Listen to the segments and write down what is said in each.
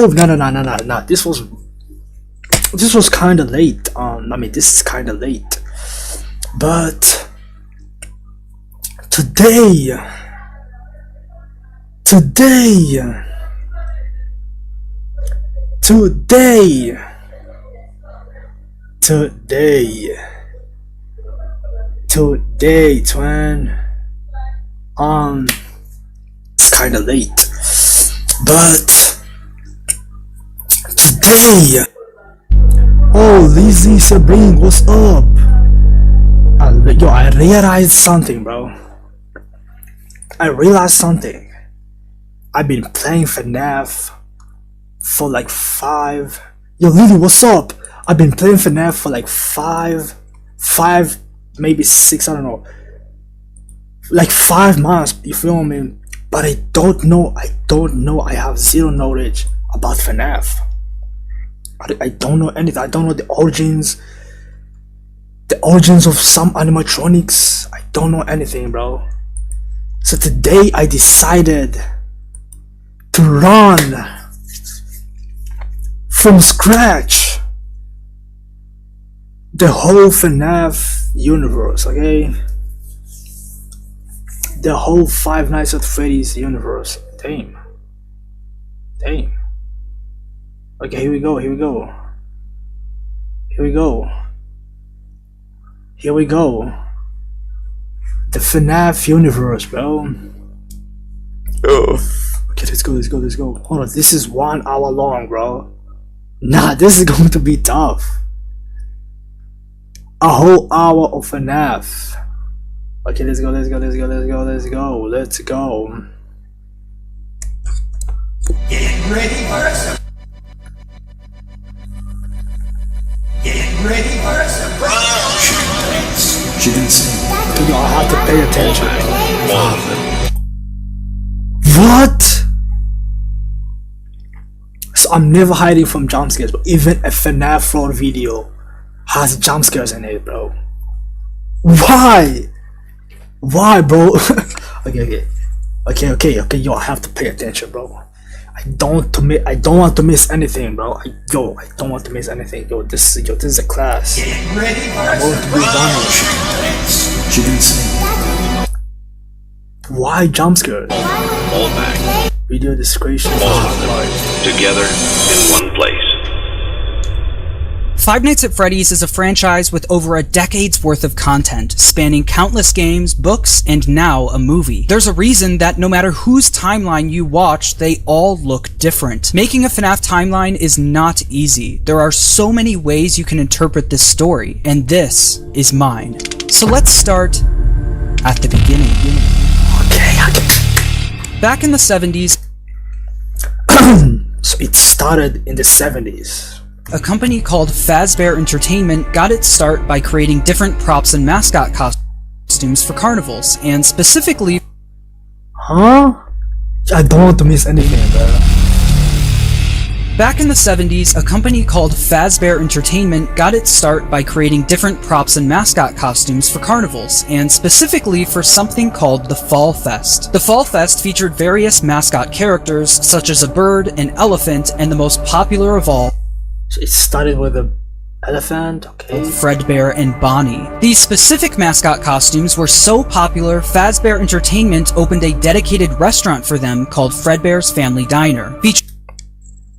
No. This was kind of late. This is kind of late, but today, today, 20, it's kind of late, but today. Oh, Lizzie Sabine, what's up? Yo, I realized something, bro. I've been playing Fnaf for like 5. Yo, Lily, what's up? I've been playing Fnaf for like 5, maybe 6, I don't know. Like 5 months, you feel me? But I don't know, I have zero knowledge about Fnaf. I don't know anything. I don't know the origins of some animatronics. I don't know anything, bro. So today I decided to run from scratch the whole Fnaf universe, okay? The whole Five Nights at Freddy's universe. Damn. Okay, here we go. The Fnaf universe, bro. Okay, let's go. Hold on, this is 1 hour long, bro. Nah, this is going to be tough. A whole hour of Fnaf. Okay, let's go. Get ready for a surprise. She didn't say. Dude, I have to pay attention. What? So I'm never hiding from jump scares, but even a Fnaf floor video has jump scares in it, bro. Why, bro? Okay. Yo, I have to pay attention, bro. I don't want to miss anything, bro. I don't want to miss anything. Yo, this is a class. Get ready for I'm going to be done. She didn't say. Why jump scares? All back. Video description. Together in one place. Five Nights at Freddy's is a franchise with over a decade's worth of content, spanning countless games, books, and now a movie. There's a reason that no matter whose timeline you watch, they all look different. Making a FNAF timeline is not easy. There are so many ways you can interpret this story, and this is mine. So let's start at the beginning. Okay. Back in the 70s, So it started in the 70s. a company called Fazbear Entertainment got its start by creating different props and mascot costumes for carnivals, and specifically... Huh? I don't want to miss anything, bro. Back in the 70s, a company called Fazbear Entertainment got its start by creating different props and mascot costumes for carnivals, and specifically for something called the Fall Fest. The Fall Fest featured various mascot characters, such as a bird, an elephant, and the most popular of all, So it started with an elephant, okay. Fredbear and Bonnie. These specific mascot costumes were so popular, Fazbear Entertainment opened a dedicated restaurant for them called Fredbear's Family Diner,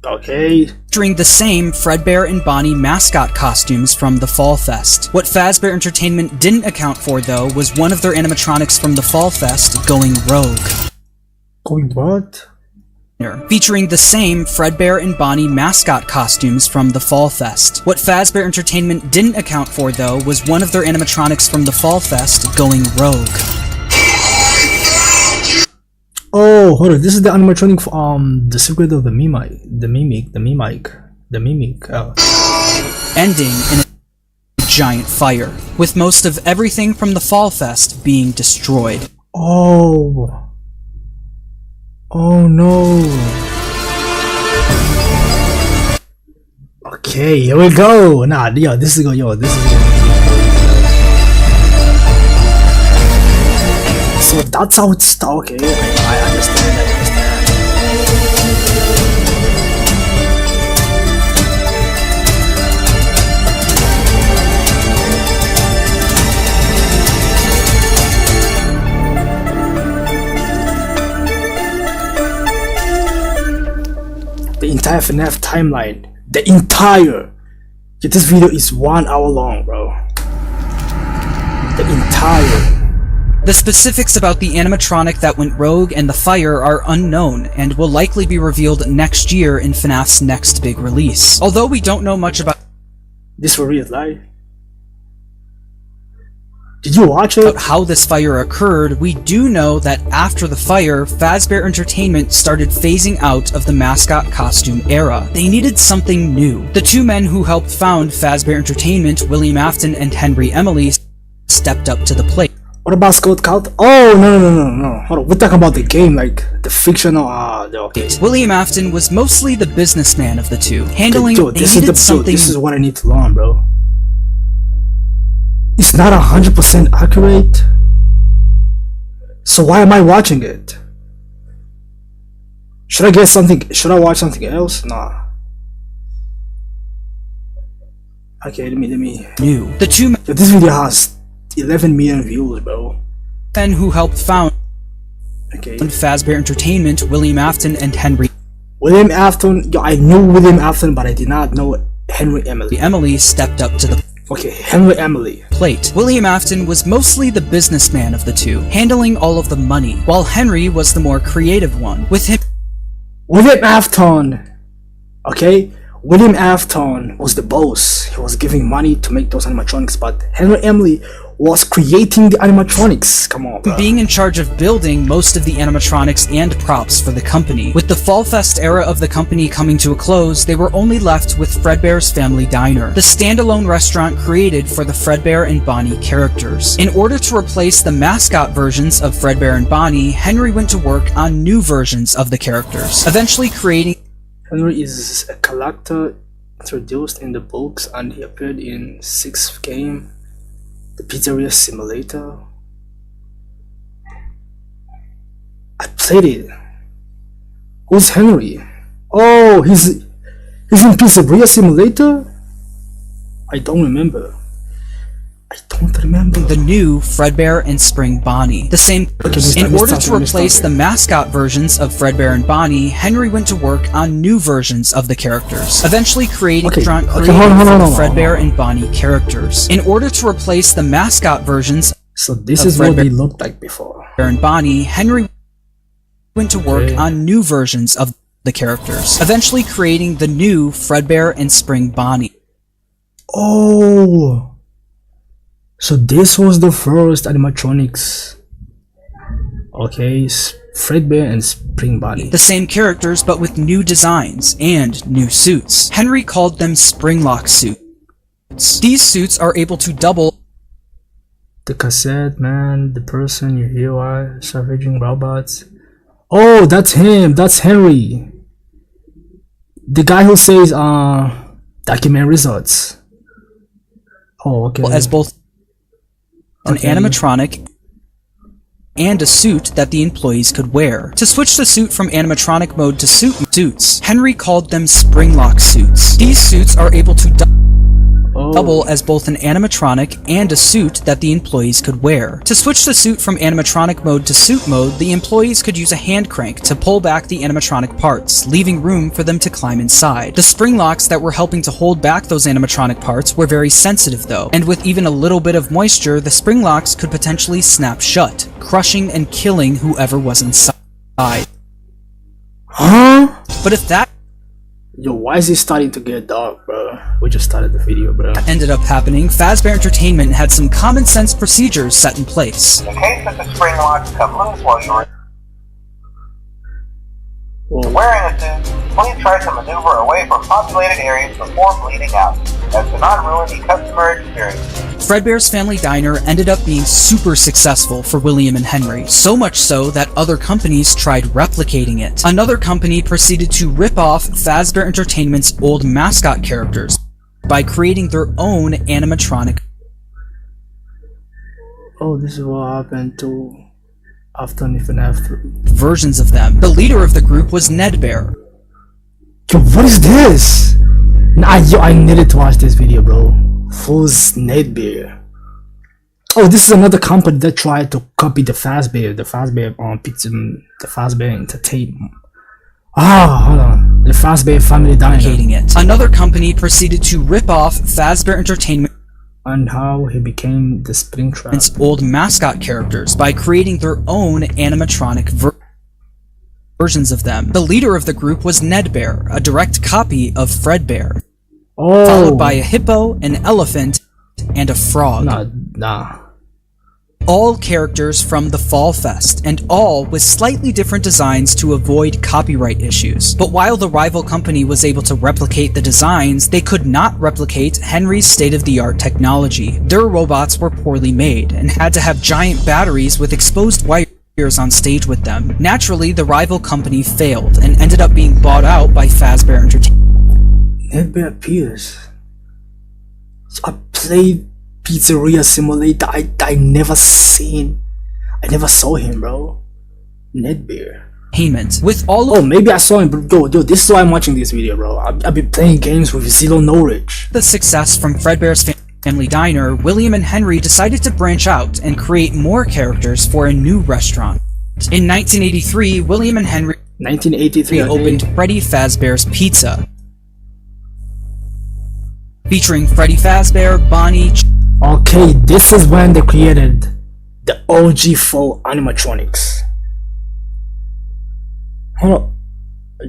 Okay. featuring the same Fredbear and Bonnie mascot costumes from the Fall Fest. What Fazbear Entertainment didn't account for, though, was one of their animatronics from the Fall Fest going rogue. Going what? Featuring the same Fredbear and Bonnie mascot costumes from the Fall Fest. What Fazbear Entertainment didn't account for, though, was one of their animatronics from the Fall Fest going rogue. Oh, hold on. This is the animatronic for, The Secret of the Mimic. Ending in a giant fire, with most of everything from the Fall Fest being destroyed. Oh. Oh no. Okay, here we go. This is good. So that's how it started. Okay, I understand. The entire FNAF timeline. The entire. Yeah, this video is 1 hour long, bro. The entire. The specifics about the animatronic that went rogue and the fire are unknown and will likely be revealed next year in FNAF's next big release. Although we don't know much about This for real life. Did you watch it? how this fire occurred, we do know that after the fire, Fazbear Entertainment started phasing out of the mascot costume era. They needed something new. The two men who helped found Fazbear Entertainment, William Afton and Henry Emily, stepped up to the plate. What about Scott Cult? Oh, no. Hold on. We're talking about the game, like the fictional. Okay. William Afton was mostly the businessman of the two, handling. Dude, They needed something. This is what I need to learn, bro. It's not 100% accurate. So why am I watching it? Should I get something? Should I watch something else? Nah. Okay, let me. New. The two Yeah, this video has 11 million views, bro. men who helped found Okay. Fazbear Entertainment, William Afton and Henry William Afton. Yo, I knew William Afton, but I did not know Henry Emily. Emily stepped up to the Okay, Henry Emily. plate. William Afton was mostly the businessman of the two, handling all of the money, while Henry was the more creative one, with him William Afton. Okay? William Afton was the boss. He was giving money to make those animatronics, but Henry Emily was creating the animatronics. Come on, bro. being in charge of building most of the animatronics and props for the company. With the Fall Fest era of the company coming to a close, they were only left with Fredbear's Family Diner, the standalone restaurant created for the Fredbear and Bonnie characters. In order to replace the mascot versions of Fredbear and Bonnie, Henry went to work on new versions of the characters, eventually creating Henry is a character introduced in the books, and he appeared in 6th game, the Pizzeria Simulator. I played it. Who's Henry? Oh, he's in Pizzeria Simulator? I don't remember. the new Fredbear and Spring Bonnie. The same. In order to replace the mascot versions of Fredbear and Bonnie, Henry went to work on new versions of the characters, eventually creating hold on, Fredbear and Bonnie characters. In order to replace the mascot versions So this of is what Fredbear they looked like before. and Bonnie, Henry went to work on new versions of the characters, eventually creating the new Fredbear and Spring Bonnie. Oh, so this was the first animatronics. Okay, Fredbear and Spring Bonnie. The same characters, but with new designs and new suits. Henry called them Springlock suits. These suits are able to double The cassette man, the person you hear are savaging robots. Oh, that's him. That's Henry. The guy who says document results. Oh, okay. as both an animatronic and a suit that the employees could wear. To switch the suit from animatronic mode to suits, Henry called them Springlock suits. These suits are able to double as both an animatronic and a suit that the employees could wear. To switch the suit from animatronic mode to suit mode, the employees could use a hand crank to pull back the animatronic parts, leaving room for them to climb inside. The spring locks that were helping to hold back those animatronic parts were very sensitive though, and with even a little bit of moisture, the spring locks could potentially snap shut, crushing and killing whoever was inside. Huh? But if that Yo, why is it starting to get dark, bro? We just started the video, bro. ended up happening, Fazbear Entertainment had some common sense procedures set in place. In case that the spring locks come loose while you're Whoa. wearing a suit, please try to maneuver away from populated areas before bleeding out, as to not ruin the customer experience. Fredbear's Family Diner ended up being super successful for William and Henry, so much so that other companies tried replicating it. Another company proceeded to rip off Fazbear Entertainment's old mascot characters by creating their own animatronic Oh, this is what happened to after Fnaf 3. versions of them. The leader of the group was Ned Bear. Yo, what is this? I needed to watch this video, bro. Who's Ned Bear? Oh, this is another company that tried to copy the Fazbear on pizza, the Fazbear Entertainment. Ah, hold on. The Fazbear Family Diner. Hating it. Another company proceeded to rip off Fazbear Entertainment And how he became the Springtrap. old mascot characters by creating their own animatronic versions of them. The leader of the group was Ned Bear, a direct copy of Fredbear, Oh. followed by a hippo, an elephant, and a frog. Nah. All characters from the Fall Fest, and all with slightly different designs to avoid copyright issues. But while the rival company was able to replicate the designs, they could not replicate Henry's state-of-the-art technology. Their robots were poorly made, and had to have giant batteries with exposed wires on stage with them. Naturally, the rival company failed, and ended up being bought out by Fazbear Entertainment. Ned Bear Pierce. So I played Pizzeria Simulator. I never saw him, bro. Ned Bear. With all Oh, of maybe I saw him, but yo, this is why I'm watching this video, bro. I've been playing games with zero knowledge. the success from Fredbear's Family Diner, William and Henry decided to branch out and create more characters for a new restaurant. In 1983, William and Henry 1983. opened Freddy Fazbear's Pizza, featuring Freddy Fazbear, Bonnie, Okay, this is when they created the OG full animatronics. Hold up.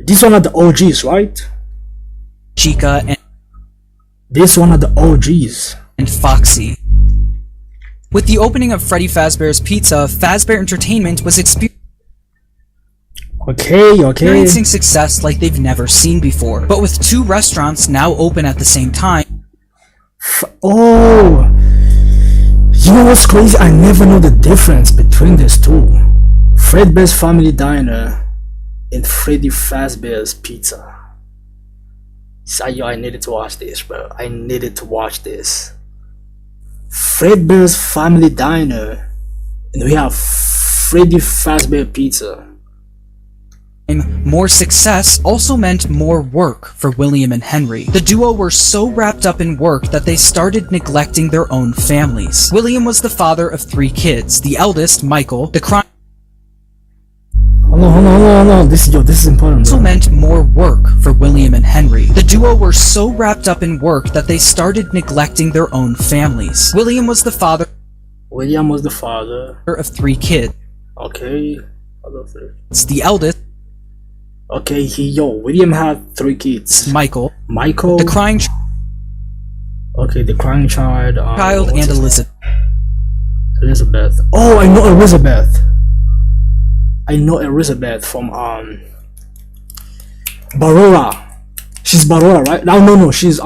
These one are the OGs, right? Chica, This one are the OGs. and Foxy. With the opening of Freddy Fazbear's Pizza, Fazbear Entertainment was Okay. experiencing success like they've never seen before. But with two restaurants now open at the same time, Oh, you know what's crazy? I never know the difference between these two. Fredbear's Family Diner and Freddy Fazbear's Pizza. So, yo, I needed to watch this, bro. I needed to watch this. Fredbear's Family Diner, and we have Freddy Fazbear Pizza. more success also meant more work for William and Henry. The duo were so wrapped up in work that they started neglecting their own families. William was the father of 3 kids, the eldest, Michael, the crime Hold on. This is important, also bro. meant more work for William and Henry. The duo were so wrapped up in work that they started neglecting their own families. William was the father William was the father. of 3 kids, Okay. the eldest, Okay, William had 3 kids. Michael, Michael. the crying Okay, the crying child. child, what's and his- Elizabeth. Elizabeth. Oh, I know Elizabeth. I know Elizabeth from Barora. She's Barora, right? No, she's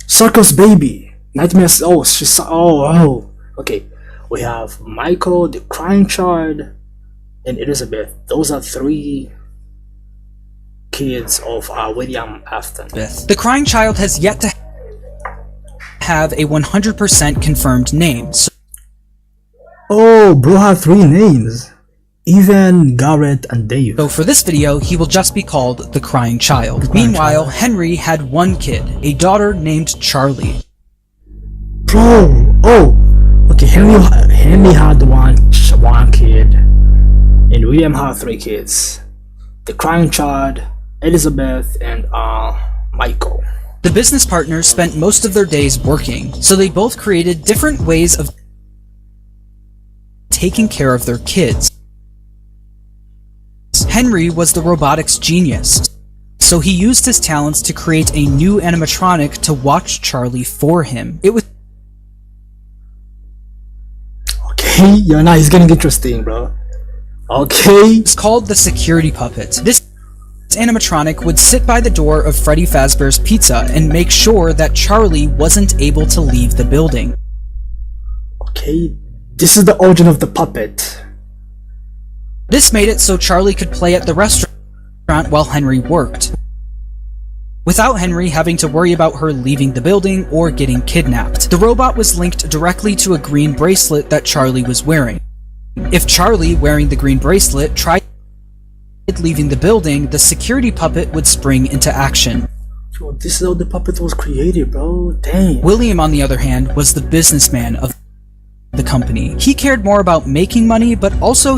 Circus Baby. Nightmares. Oh, she's okay. We have Michael, the crying child, and Elizabeth. Those are 3 kids of William Afton. The crying child has yet to have a 100% confirmed name. Oh, bro had 3 names. Even Garrett and Dave. So for this video, he will just be called the crying child. Meanwhile, Henry had 1 kid, a daughter named Charlie. Bro, okay. Henry had one kid, and William had 3 kids. The crying child, Elizabeth, and Michael. The business partners spent most of their days working, so they both created different ways of taking care of their kids. Henry was the robotics genius, so he used his talents to create a new animatronic to watch Charlie for him. It was Okay, now it's getting interesting, bro. Okay. called the security puppet. This animatronic would sit by the door of Freddy Fazbear's Pizza and make sure that Charlie wasn't able to leave the building. Okay, this is the origin of the puppet. This made it so Charlie could play at the restaurant while Henry worked, without Henry having to worry about her leaving the building or getting kidnapped. The robot was linked directly to a green bracelet that Charlie was wearing. If Charlie, wearing the green bracelet, tried leaving the building, the security puppet would spring into action. Yo, this is how the puppet was created, bro. Dang. William, on the other hand, was the businessman of the company. He cared more about making money, but also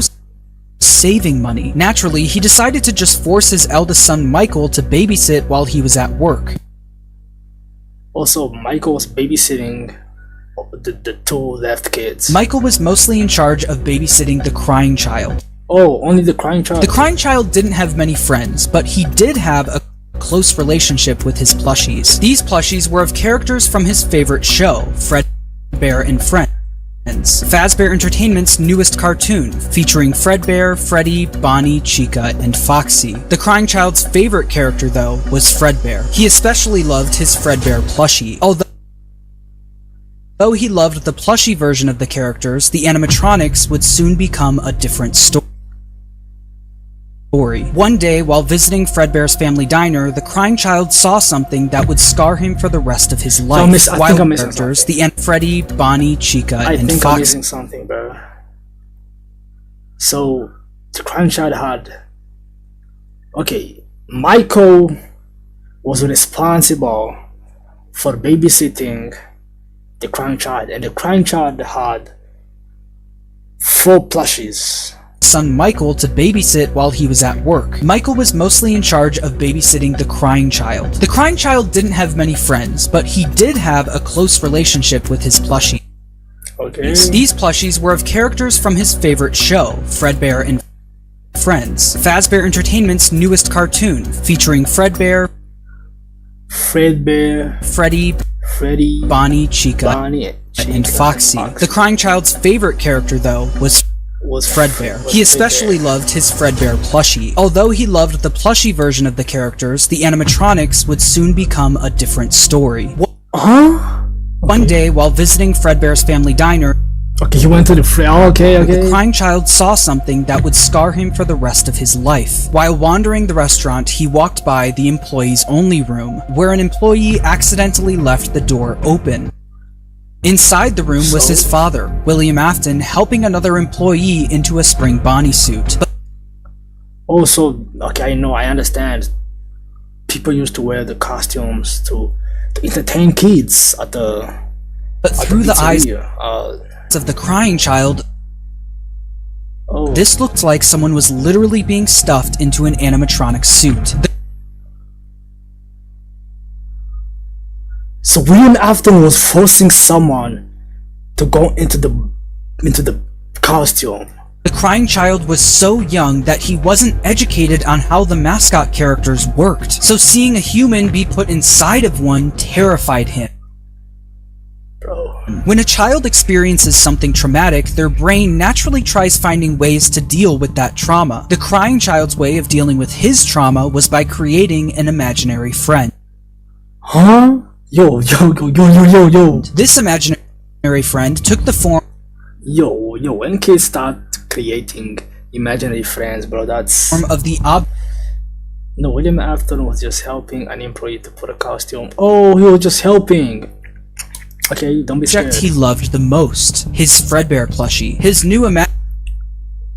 saving money. Naturally, he decided to just force his eldest son Michael to babysit while he was at work. Also, Michael was babysitting the two left kids. Michael was mostly in charge of babysitting the crying child. Oh, only the crying child. The crying child didn't have many friends, but he did have a close relationship with his plushies. These plushies were of characters from his favorite show, Fredbear and Friends, Fazbear Entertainment's newest cartoon, featuring Fredbear, Freddy, Bonnie, Chica, and Foxy. The crying child's favorite character, though, was Fredbear. He especially loved his Fredbear plushie. Although he loved the plushie version of the characters, the animatronics would soon become a different story. One day, while visiting Fredbear's family diner, the crying child saw something that would scar him for the rest of his life. I think I'm missing Characters, something. Freddy, Bonnie, Chica, and I'm Foxy. missing something, bro. So, the crying child had... Okay, Michael was responsible for babysitting the crying child, and the crying child had 4 plushies. Son Michael to babysit while he was at work. Michael was mostly in charge of babysitting the crying child. The crying child didn't have many friends, but he did have a close relationship with his plushie. Okay. These plushies were of characters from his favorite show, Fredbear and Friends, Fazbear Entertainment's newest cartoon, featuring Fredbear, Freddy, Bonnie, Chica, and Foxy. The crying child's favorite character, though, was Fredbear. He especially loved his Fredbear plushie. Although he loved the plushie version of the characters, the animatronics would soon become a different story. One day, while visiting Fredbear's family diner, Okay, he went to the the crying child saw something that would scar him for the rest of his life. While wandering the restaurant, he walked by the employees only room, where an employee accidentally left the door open. Inside the room was his father, William Afton, helping another employee into a spring Bonnie suit. Also, okay, I understand. People used to wear the costumes to entertain kids at the But through the eyes pizzeria. of the crying child, this looked like someone was literally being stuffed into an animatronic suit. So William Afton was forcing someone to go into the costume. The crying child was so young that he wasn't educated on how the mascot characters worked, so seeing a human be put inside of one terrified him. Bro. When a child experiences something traumatic, their brain naturally tries finding ways to deal with that trauma. The crying child's way of dealing with his trauma was by creating an imaginary friend. Huh? Yo. This imaginary friend took the form When kids start creating imaginary friends, bro, that's... of the No, William Afton was just helping an employee to put a costume. Oh, he was just helping. Okay, don't be scared. object he loved the most, his Fredbear plushie. His new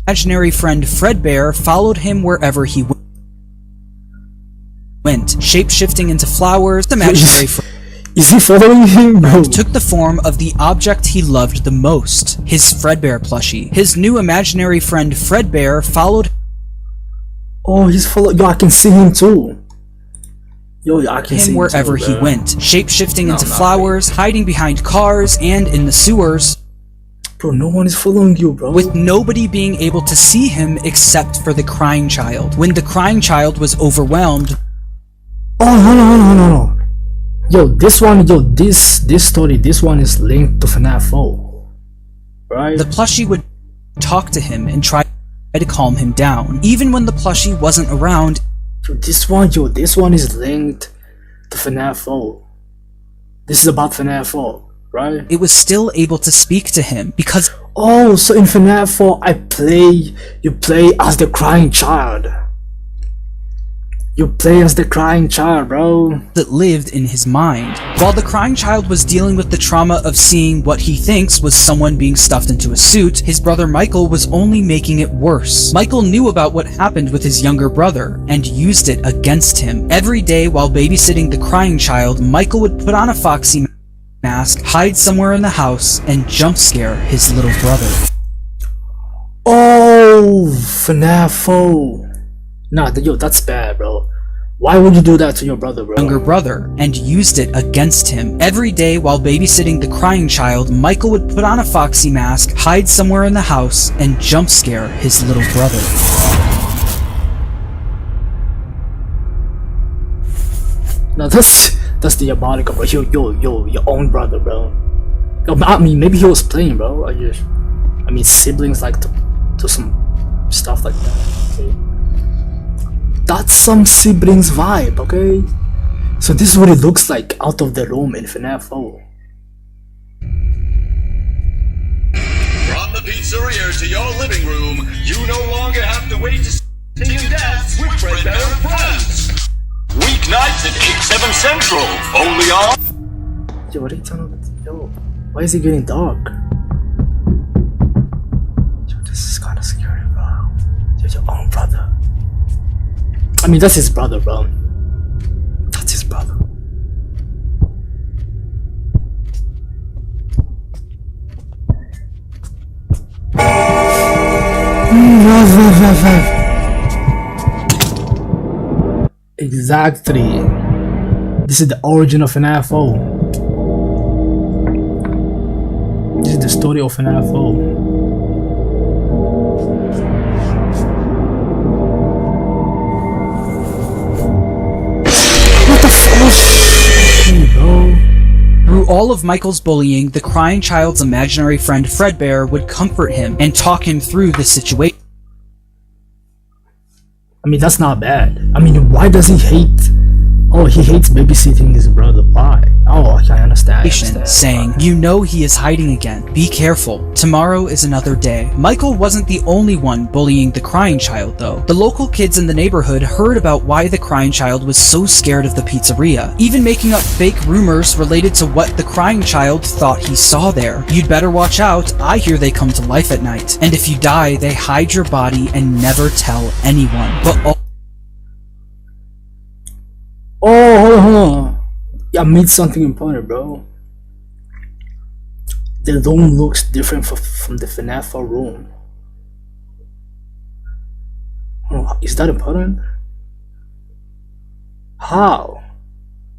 imaginary friend Fredbear followed him wherever he went, shape-shifting into flowers. The imaginary friend Is he following him? No. took the form of the object he loved the most, his Fredbear plushie. His new imaginary friend Fredbear followed Oh, he's following. Yo, I can see him too. Yo, I can see him wherever too, he bro. went, shape-shifting into not flowers, hiding behind cars, and in the sewers, Bro, no one is following you, bro. with nobody being able to see him except for the crying child. When the crying child was overwhelmed, no. Yo, this story, this one is linked to Fnaf 4. Right? the plushie would talk to him and try to calm him down. Even when the plushie wasn't around, This one is linked to Fnaf 4. This is about Fnaf 4, right? it was still able to speak to him because Oh, so in Fnaf 4, you play as the crying child. You play as the crying child, bro. it lived in his mind. While the crying child was dealing with the trauma of seeing what he thinks was someone being stuffed into a suit, his brother Michael was only making it worse. Michael knew about what happened with his younger brother and used it against him. Every day while babysitting the crying child, Michael would put on a Foxy mask, hide somewhere in the house, and jump scare his little brother. Oh, Fnaf 4. Nah, yo, that's bad, bro. Why would you do that to your brother, bro? Younger brother and used it against him. Every day while babysitting the crying child, Michael would put on a Foxy mask, hide somewhere in the house, and jump scare his little brother. Now that's diabolical, bro. Yo, your own brother, bro. I mean, maybe he was playing, bro. I mean, siblings like to do some stuff like that. Okay? That's some siblings vibe, okay? So this is what it looks like out of the room in Fnaf 4. From the pizzeria to your living room, you no longer have to wait to sing and dance with Fredbear and Friends. Weeknights at 8, 7 Central, only on... Yo, what are you talking about? Yo, why is it getting dark? Yo, this is kind of scary, bro. You're your own brother. I mean, that's his brother, bro. That's his brother. Exactly. This is the origin of FNAF 4. This is the story of FNAF 4. Through all of Michael's bullying, the crying child's imaginary friend Fredbear would comfort him and talk him through the situation. I mean, that's not bad. I mean, why does he hate? Oh, he hates babysitting his brother. Why? Oh, I understand. Saying, "You know he is hiding again. Be careful. Tomorrow is another day." Michael wasn't the only one bullying the crying child, though. The local kids in the neighborhood heard about why the crying child was so scared of the pizzeria, even making up fake rumors related to what the crying child thought he saw there. "You'd better watch out. I hear they come to life at night. And if you die, they hide your body and never tell anyone." But Oh, hold on. I made something important, bro. The room looks different from the FNAF 4 room. Oh, is that important? How?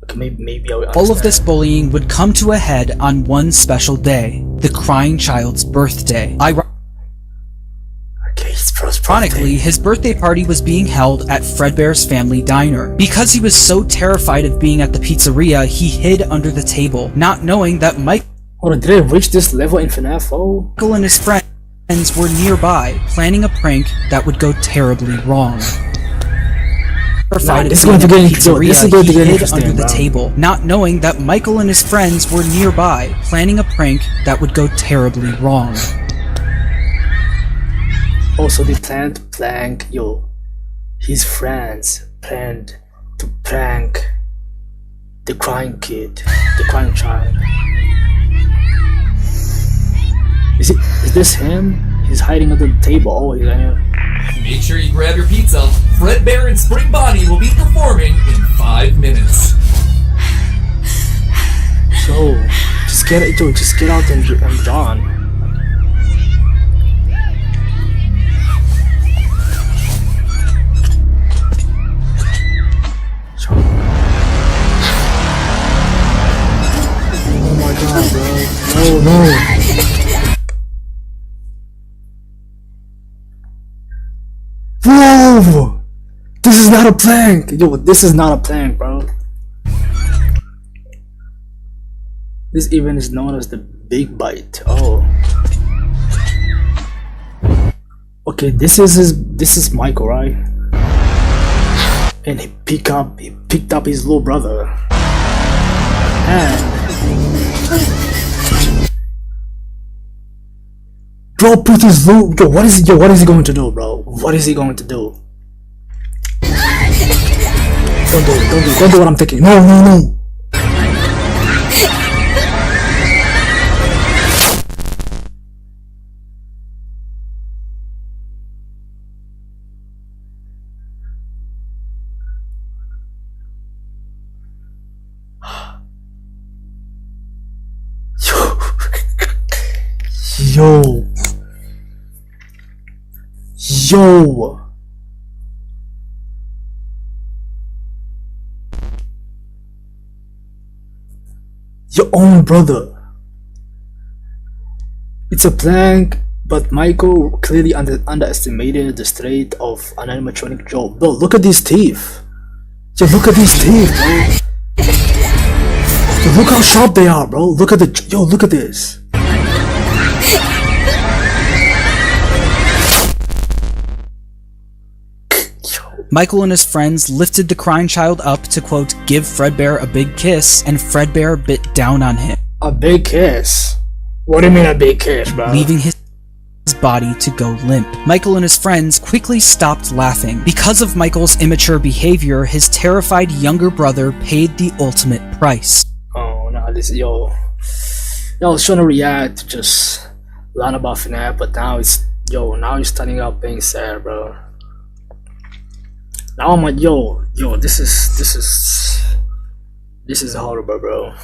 Okay, maybe I will all of this bullying would come to a head on one special day, the crying child's birthday. Ironically, his birthday party was being held at Fredbear's family diner. Because he was so terrified of being at the pizzeria, he hid under the table, not knowing that Michael did I reach this level in FNAF 4? and his friends were nearby, planning a prank that would go terribly wrong. This is going to get interesting, under the table, not knowing that Michael and his friends were nearby, planning a prank that would go terribly wrong. Also, they planned to prank, his friends planned to prank the crying kid, the crying child. Is this him? He's hiding under the table. Oh, he's here. Make sure you grab your pizza. Fredbear and Spring Bonnie will be performing in 5 minutes. So, just get out and John. Oh my god, bro. No. Whoa! This is not a prank! This is not a prank, bro. This even is known as the Big Bite. Oh. Okay, this is Michael, right? And he picked up his little brother. And bro put his little what is he going to do, bro? What is he going to do? Don't do what I'm thinking. No. Yo. Yo. Your own brother. It's a prank, but Michael clearly underestimated the strength of an animatronic Joe. Bro, look at these teeth. Yo, look at these teeth, bro. Yo, look how sharp they are, bro. Look at the. Yo, look at this. Michael and his friends lifted the crying child up to, quote, give Fredbear a big kiss, and Fredbear bit down on him. A big kiss? What do you mean a big kiss, bro? Leaving his body to go limp. Michael and his friends quickly stopped laughing. Because of Michael's immature behavior, his terrified younger brother paid the ultimate price. Oh, no, this, yo. Yo, I was trying to react to just learn about Fnaf, but now it's, now he's turning out being sad, bro. Now I'm like, yo, this is horrible, bro.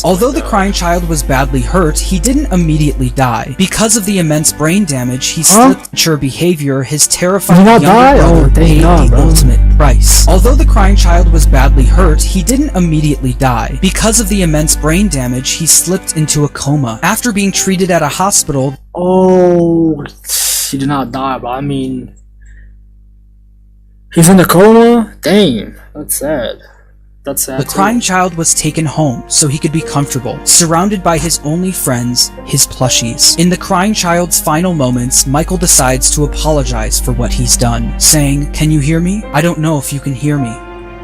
Although the crying child was badly hurt, he didn't immediately die. Because of the immense brain damage, he slipped mature behavior, his terrified younger brother paid the ultimate price. Although the crying child was badly hurt, he didn't immediately die. Because of the immense brain damage, he slipped into a coma. After being treated at a hospital... Oh, he did not die, but I mean... He's in a coma? Dang, that's sad. That's sad. The crying child was taken home so he could be comfortable, surrounded by his only friends, his plushies. In the crying child's final moments, Michael decides to apologize for what he's done, saying, "Can you hear me? I don't know if you can hear me.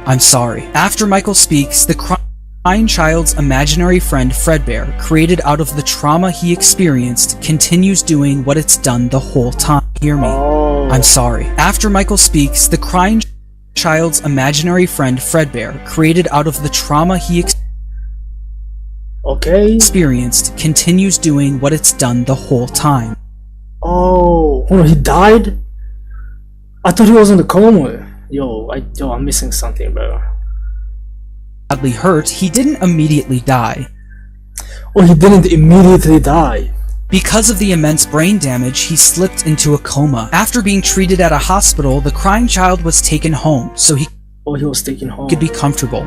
I'm sorry." After Michael speaks, the crying child's imaginary friend Fredbear, created out of the trauma he experienced, continues doing what it's done the whole time. Hear me. I'm sorry. After Michael speaks, the crying child's imaginary friend Fredbear, created out of the trauma he experienced, continues doing what it's done the whole time. Oh, hold on, he died? I thought he was in the coma. I'm missing something, bro. Badly hurt, he didn't immediately die. Oh, he didn't immediately die. Because of the immense brain damage, he slipped into a coma. After being treated at a hospital, the crying child was taken home so he was taken home. Could be comfortable,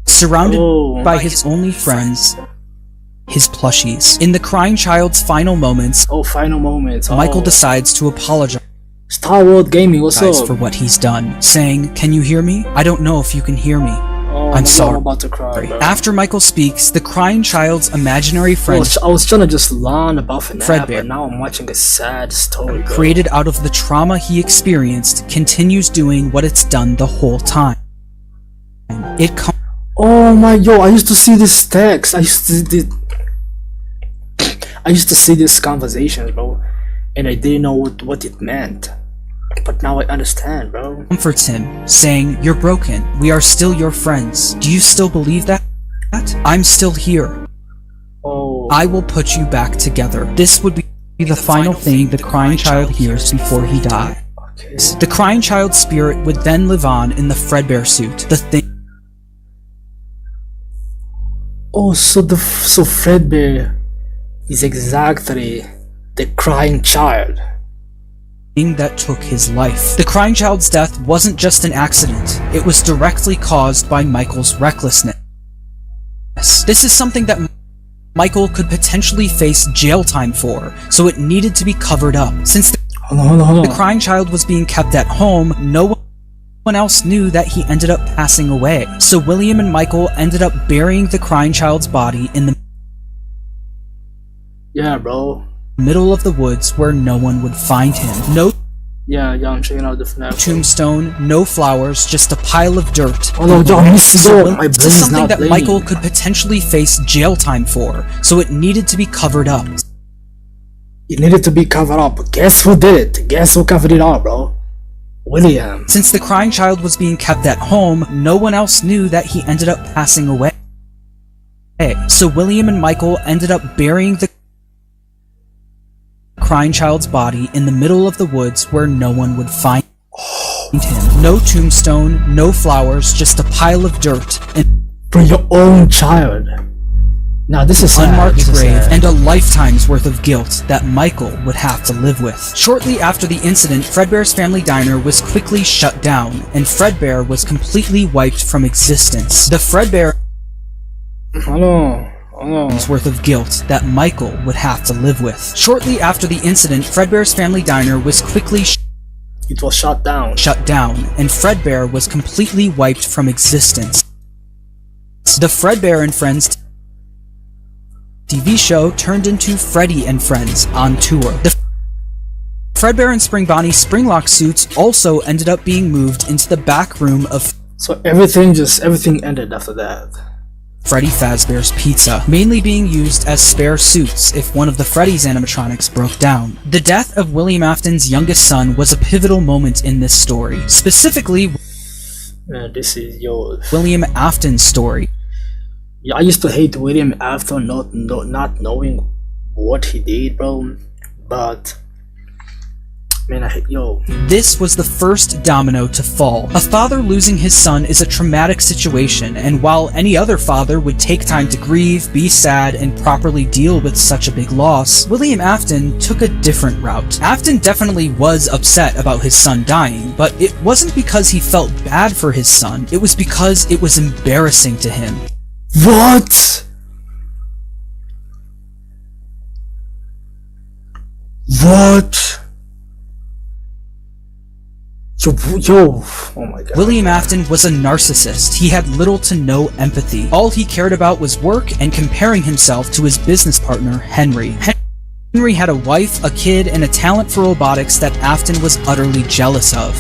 surrounded by his only friends, his plushies. In the crying child's final moments, Michael decides to apologize. Star World Gaming, what's up? For what he's done, saying, "Can you hear me? I don't know if you can hear me. I'm sorry." I'm about to cry, bro. After Michael speaks, the crying child's imaginary friend I was trying to just learn about Fnaf, Fredbear, but now I'm watching a sad story, bro. Created out of the trauma he experienced, continues doing what it's done the whole time. Oh my, I used to see this text. I used to see these conversations, bro, and I didn't know what it meant. But now I understand, bro. Comforts him, saying, "You're broken. We are still your friends. Do you still believe that? I'm still here. I will put you back together." This would be the final thing the crying child hears before he dies. The crying child's spirit would then live on in the Fredbear suit. So Fredbear is exactly the crying child that took his life. The crying child's death wasn't just an accident. It was directly caused by Michael's recklessness. This is something that Michael could potentially face jail time for, so it needed to be covered up. Since the crying child was being kept at home, no one else knew that he ended up passing away. So William and Michael ended up burying the crying child's body in the middle of the woods where no one would find him. I'm checking out the Fnaf. Tombstone, no flowers, just a pile of dirt. This is something that Michael could potentially face jail time for, so it needed to be covered up. It needed to be covered up. Guess who did it? Guess who covered it up, bro? William. Since the crying child was being kept at home, no one else knew that he ended up passing away. So William and Michael ended up burying the crying child's body in the middle of the woods where no one would find him. No tombstone, no flowers, just a pile of dirt. For your own child. Now this is sad. Unmarked This is grave, sad. and a lifetime's worth of guilt that Michael would have to live with. Shortly after the incident, Fredbear's Family Diner was quickly shut down, and Fredbear was completely wiped from existence. The Fredbear Hold on. worth of guilt that Michael would have to live with. Shortly after the incident, Fredbear's Family Diner was quickly It was shut down. shut down, and Fredbear was completely wiped from existence. The Fredbear and Friends TV show turned into Freddy and Friends on tour. The Fredbear and Spring Bonnie Springlock suits also ended up being moved into the back room of So everything ended after that. Freddy Fazbear's Pizza, mainly being used as spare suits if one of the Freddy's animatronics broke down. The death of William Afton's youngest son was a pivotal moment in this story. Specifically, Man, this is William Afton's story. Yeah, I used to hate William Afton not knowing what he did, bro. But man, This was the first domino to fall. A father losing his son is a traumatic situation, and while any other father would take time to grieve, be sad, and properly deal with such a big loss, William Afton took a different route. Afton definitely was upset about his son dying, but it wasn't because he felt bad for his son, it was because it was embarrassing to him. What? Yo, oh my god. William Afton was a narcissist. He had little to no empathy. All he cared about was work and comparing himself to his business partner, Henry. Henry had a wife, a kid, and a talent for robotics that Afton was utterly jealous of.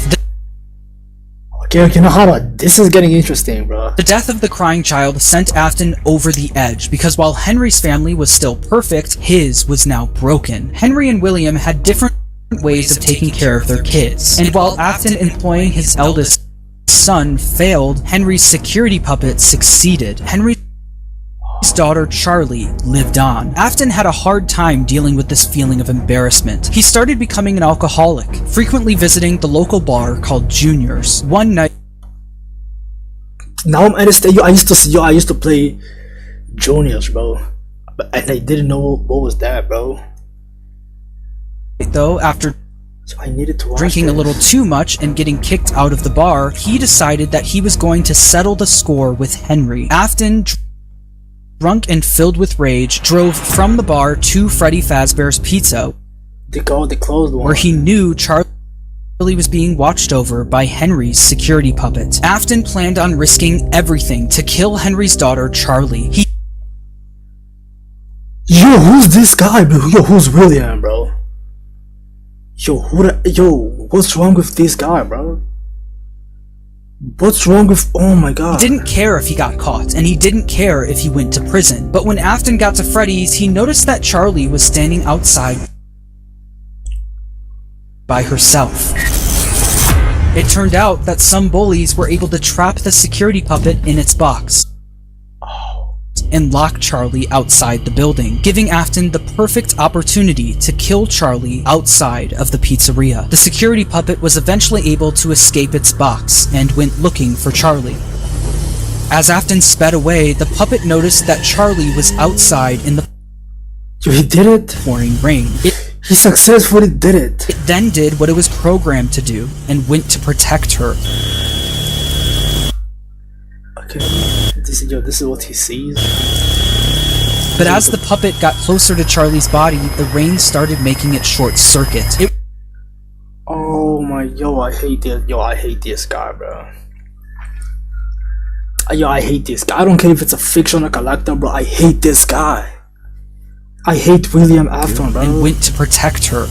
Okay, now hold on. This is getting interesting, bro. The death of the crying child sent Afton over the edge, because while Henry's family was still perfect, his was now broken. Henry and William had different ways of taking care of their kids, and while Afton employing his eldest son failed, Henry's security puppet succeeded. Henry's daughter Charlie lived on. Afton had a hard time dealing with this feeling of embarrassment. He started becoming an alcoholic, frequently visiting the local bar called Junior's. One night, Now I'm understand. I used to play Juniors, bro, and I didn't know what was that, bro. though, after So I needed to watch drinking a this. little too much and getting kicked out of the bar, he decided that he was going to settle the score with Henry. Afton, drunk and filled with rage, drove from the bar to Freddy Fazbear's Pizza, the closed one. where he knew Charlie was being watched over by Henry's security puppet. Afton planned on risking everything to kill Henry's daughter Charlie. Yo, who's this guy, bro? Yo, who's William, bro? Yo, what's wrong with this guy, bro? What's wrong with? Oh my god. He didn't care if he got caught, and he didn't care if he went to prison. But when Afton got to Freddy's, he noticed that Charlie was standing outside by herself. It turned out that some bullies were able to trap the security puppet in its box and lock Charlie outside the building, giving Afton the perfect opportunity to kill Charlie outside of the pizzeria. The security puppet was eventually able to escape its box and went looking for Charlie. As Afton sped away, the puppet noticed that Charlie was outside in the Yo, he did it. pouring rain. He successfully did it. It then did what it was programmed to do and went to protect her. Okay. This is what he sees. But as the puppet got closer to Charlie's body, the rain started making it short circuit. Oh my, I hate this. I hate this guy, bro. I hate this guy. I don't care if it's a fictional character, bro. I hate this guy. I hate William Afton, bro. And went to protect her.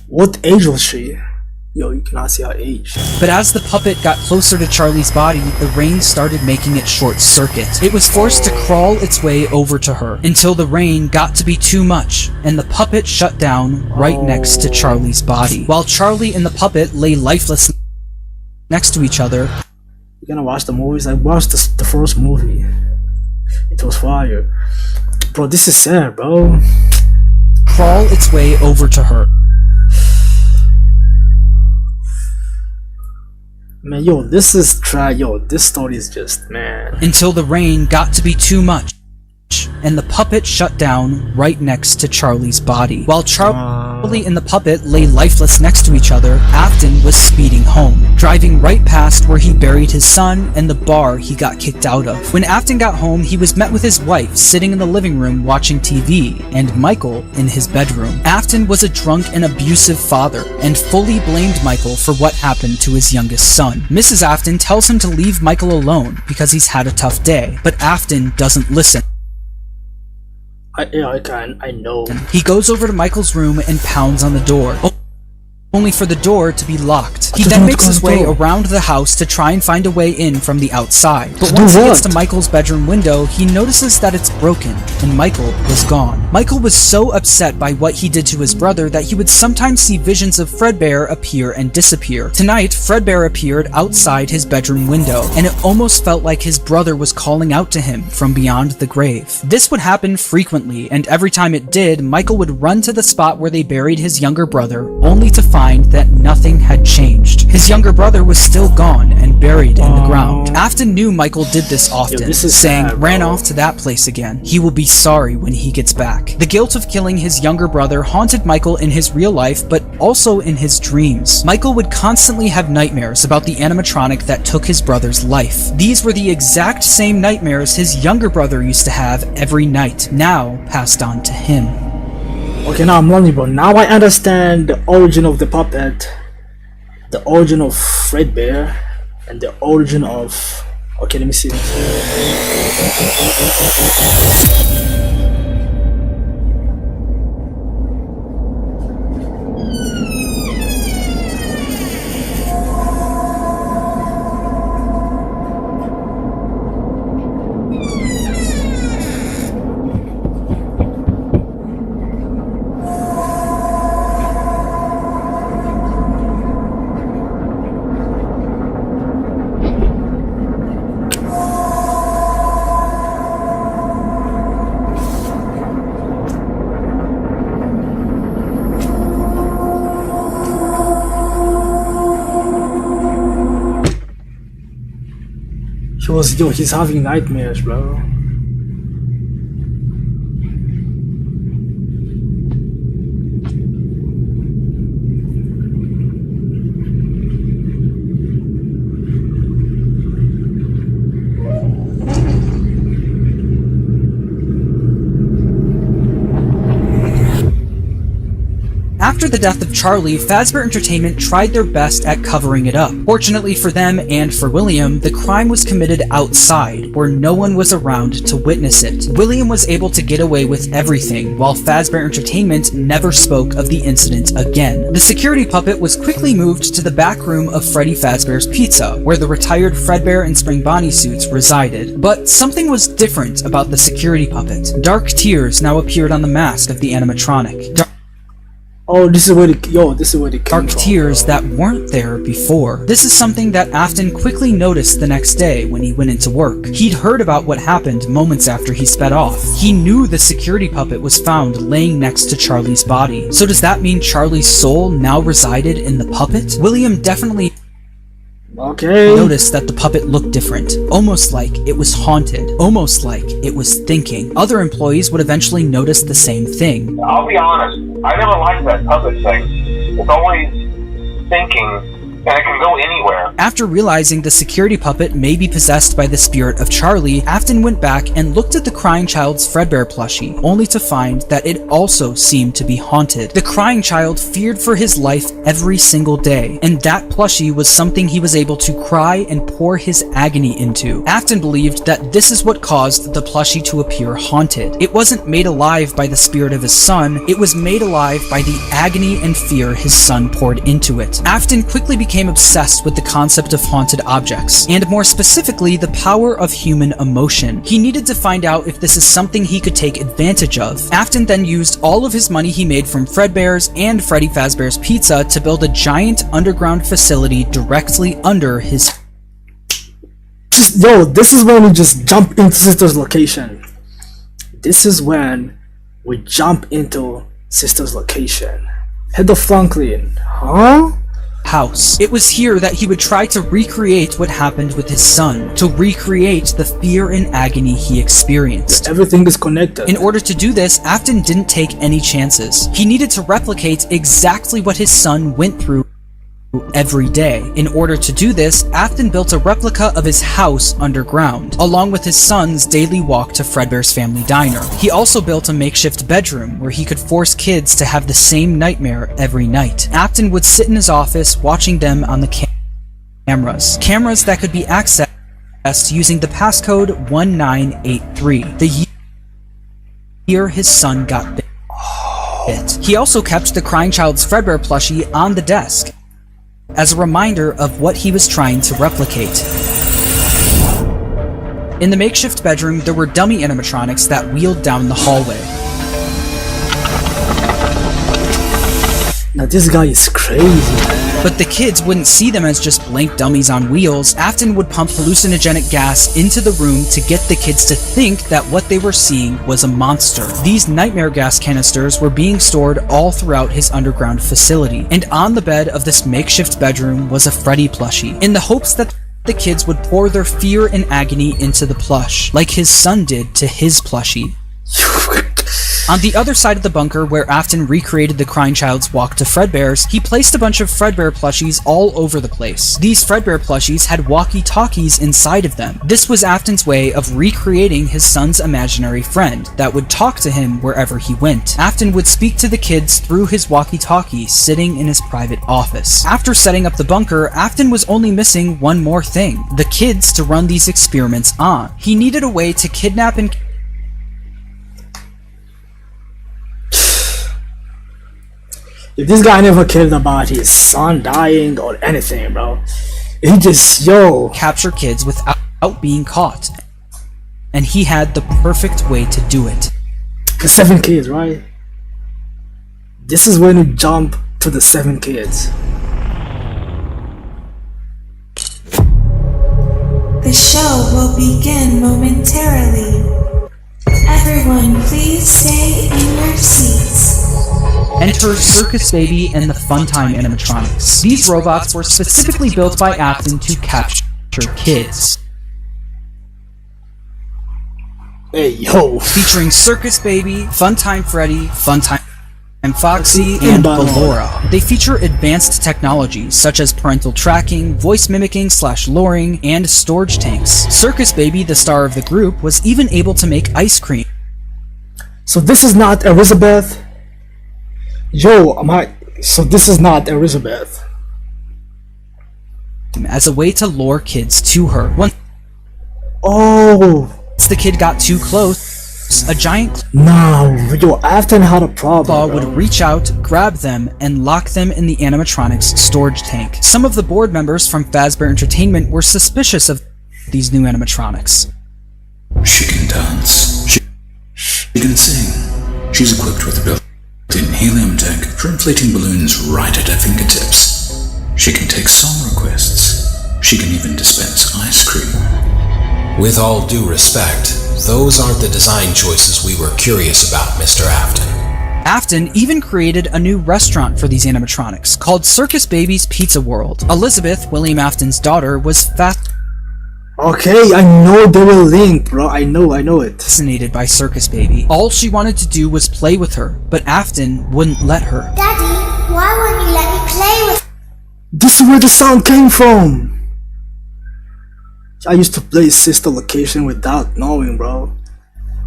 What age was she? Yo, you cannot see her age. But as the puppet got closer to Charlie's body, the rain started making it short circuit. It was forced to crawl its way over to her until the rain got to be too much, and the puppet shut down right next to Charlie's body. While Charlie and the puppet lay lifeless next to each other, You gonna watch the movies? I watched the first movie. It was fire. Bro, this is sad, bro. crawl its way over to her. Man, yo, this is try. Yo, this story is just, man. Until the rain got to be too much, and the puppet shut down right next to Charlie's body. While Charlie and the puppet lay lifeless next to each other, Afton was speeding home, driving right past where he buried his son and the bar he got kicked out of. When Afton got home, he was met with his wife sitting in the living room watching TV, and Michael in his bedroom. Afton was a drunk and abusive father, and fully blamed Michael for what happened to his youngest son. Mrs. Afton tells him to leave Michael alone because he's had a tough day, but Afton doesn't listen. I know. He goes over to Michael's room and pounds on the door, only for the door to be locked. He then makes his way around the house to try and find a way in from the outside. But once he gets to Michael's bedroom window, he notices that it's broken, and Michael was gone. Michael was so upset by what he did to his brother that he would sometimes see visions of Fredbear appear and disappear. Tonight, Fredbear appeared outside his bedroom window, and it almost felt like his brother was calling out to him from beyond the grave. This would happen frequently, and every time it did, Michael would run to the spot where they buried his younger brother, only to find that nothing had changed. His younger brother was still gone and buried in the ground. Afton knew Michael did this often, saying, ran off to that place again. He will be sorry when he gets back. The guilt of killing his younger brother haunted Michael in his real life, but also in his dreams. Michael would constantly have nightmares about the animatronic that took his brother's life. These were the exact same nightmares his younger brother used to have every night, now passed on to him. Okay, now I'm learning, bro. Now I understand the origin of the puppet, the origin of Fredbear, and the origin of... Okay, let me see. He's having nightmares, bro. After the death of Charlie, Fazbear Entertainment tried their best at covering it up. Fortunately for them and for William, the crime was committed outside, where no one was around to witness it. William was able to get away with everything, while Fazbear Entertainment never spoke of the incident again. The security puppet was quickly moved to the back room of Freddy Fazbear's Pizza, where the retired Fredbear and Spring Bonnie suits resided. But something was different about the security puppet. Dark tears now appeared on the mask of the animatronic. Oh, this is where the Dark tears that weren't there before. This is something that Afton quickly noticed the next day when he went into work. He'd heard about what happened moments after he sped off. He knew the security puppet was found laying next to Charlie's body. So does that mean Charlie's soul now resided in the puppet? William definitely noticed that the puppet looked different, almost like it was haunted, almost like it was thinking. Other employees would eventually notice the same thing. I'll be honest, I never liked that puppet thing. It's always thinking, and it can go anywhere. After realizing the security puppet may be possessed by the spirit of Charlie, Afton went back and looked at the crying child's Fredbear plushie, only to find that it also seemed to be haunted. The crying child feared for his life every single day, and that plushie was something he was able to cry and pour his agony into. Afton believed that this is what caused the plushie to appear haunted. It wasn't made alive by the spirit of his son, it was made alive by the agony and fear his son poured into it. Afton quickly became obsessed with the concept of haunted objects, and more specifically, the power of human emotion. He needed to find out if this is something he could take advantage of. Afton then used all of his money he made from Fredbear's and Freddy Fazbear's Pizza to build a giant underground facility directly under his... This is when we just jump into Sister's location. This is when we jump into Sister's location. Head of Franklin, huh? house. It was here that he would try to recreate what happened with his son, to recreate the fear and agony he experienced. Everything is connected. In order to do this, Afton didn't take any chances. He needed to replicate exactly what his son went through every day. In order to do this, Afton built a replica of his house underground, along with his son's daily walk to Fredbear's family diner. He also built a makeshift bedroom where he could force kids to have the same nightmare every night. Afton would sit in his office watching them on the cameras that could be accessed using the passcode 1983, the year his son got bit. He also kept the crying child's Fredbear plushie on the desk as a reminder of what he was trying to replicate. In the makeshift bedroom, there were dummy animatronics that wheeled down the hallway. Now this guy is crazy, man. But the kids wouldn't see them as just blank dummies on wheels. Afton would pump hallucinogenic gas into the room to get the kids to think that what they were seeing was a monster. These nightmare gas canisters were being stored all throughout his underground facility, and on the bed of this makeshift bedroom was a Freddy plushie, in the hopes that the kids would pour their fear and agony into the plush, like his son did to his plushie. On the other side of the bunker, where Afton recreated the crying child's walk to Fredbear's, he placed a bunch of Fredbear plushies all over the place. These Fredbear plushies had walkie-talkies inside of them. This was Afton's way of recreating his son's imaginary friend that would talk to him wherever he went. Afton would speak to the kids through his walkie-talkie sitting in his private office. After setting up the bunker, Afton was only missing one more thing: the kids to run these experiments on. He needed a way to kidnap and If this guy never cared about his son dying or anything, bro, he just, capture kids without being caught. And he had the perfect way to do it. 7 kids, right? This is when you jump to the 7 kids. The show will begin momentarily. Everyone, please stay in your seats. Enter Circus Baby and the Funtime animatronics. These robots were specifically built by Afton to capture kids. Hey, yo. Featuring Circus Baby, Funtime Freddy, Funtime Foxy, and Ballora. They feature advanced technologies such as parental tracking, voice mimicking / luring, and storage tanks. Circus Baby, the star of the group, was even able to make ice cream. So this is not Elizabeth? So this is not Elizabeth. As a way to lure kids to her. Once the kid got too close, a giant Afton had a problem, claw would reach out, grab them, and lock them in the animatronics storage tank. Some of the board members from Fazbear Entertainment were suspicious of these new animatronics. She can dance. She can sing. She's equipped with a built-in helium tank for inflating balloons right at her fingertips. She can take song requests. She can even dispense ice cream. With all due respect, those aren't the design choices we were curious about, Mr. Afton. Afton even created a new restaurant for these animatronics called Circus Baby's Pizza World. Elizabeth, William Afton's daughter, was Okay, I know they will link, bro. I know it. fascinated by Circus Baby. All she wanted to do was play with her, but Afton wouldn't let her. Daddy, why won't you let me play with... This is where the sound came from. I used to play Sister Location without knowing, bro.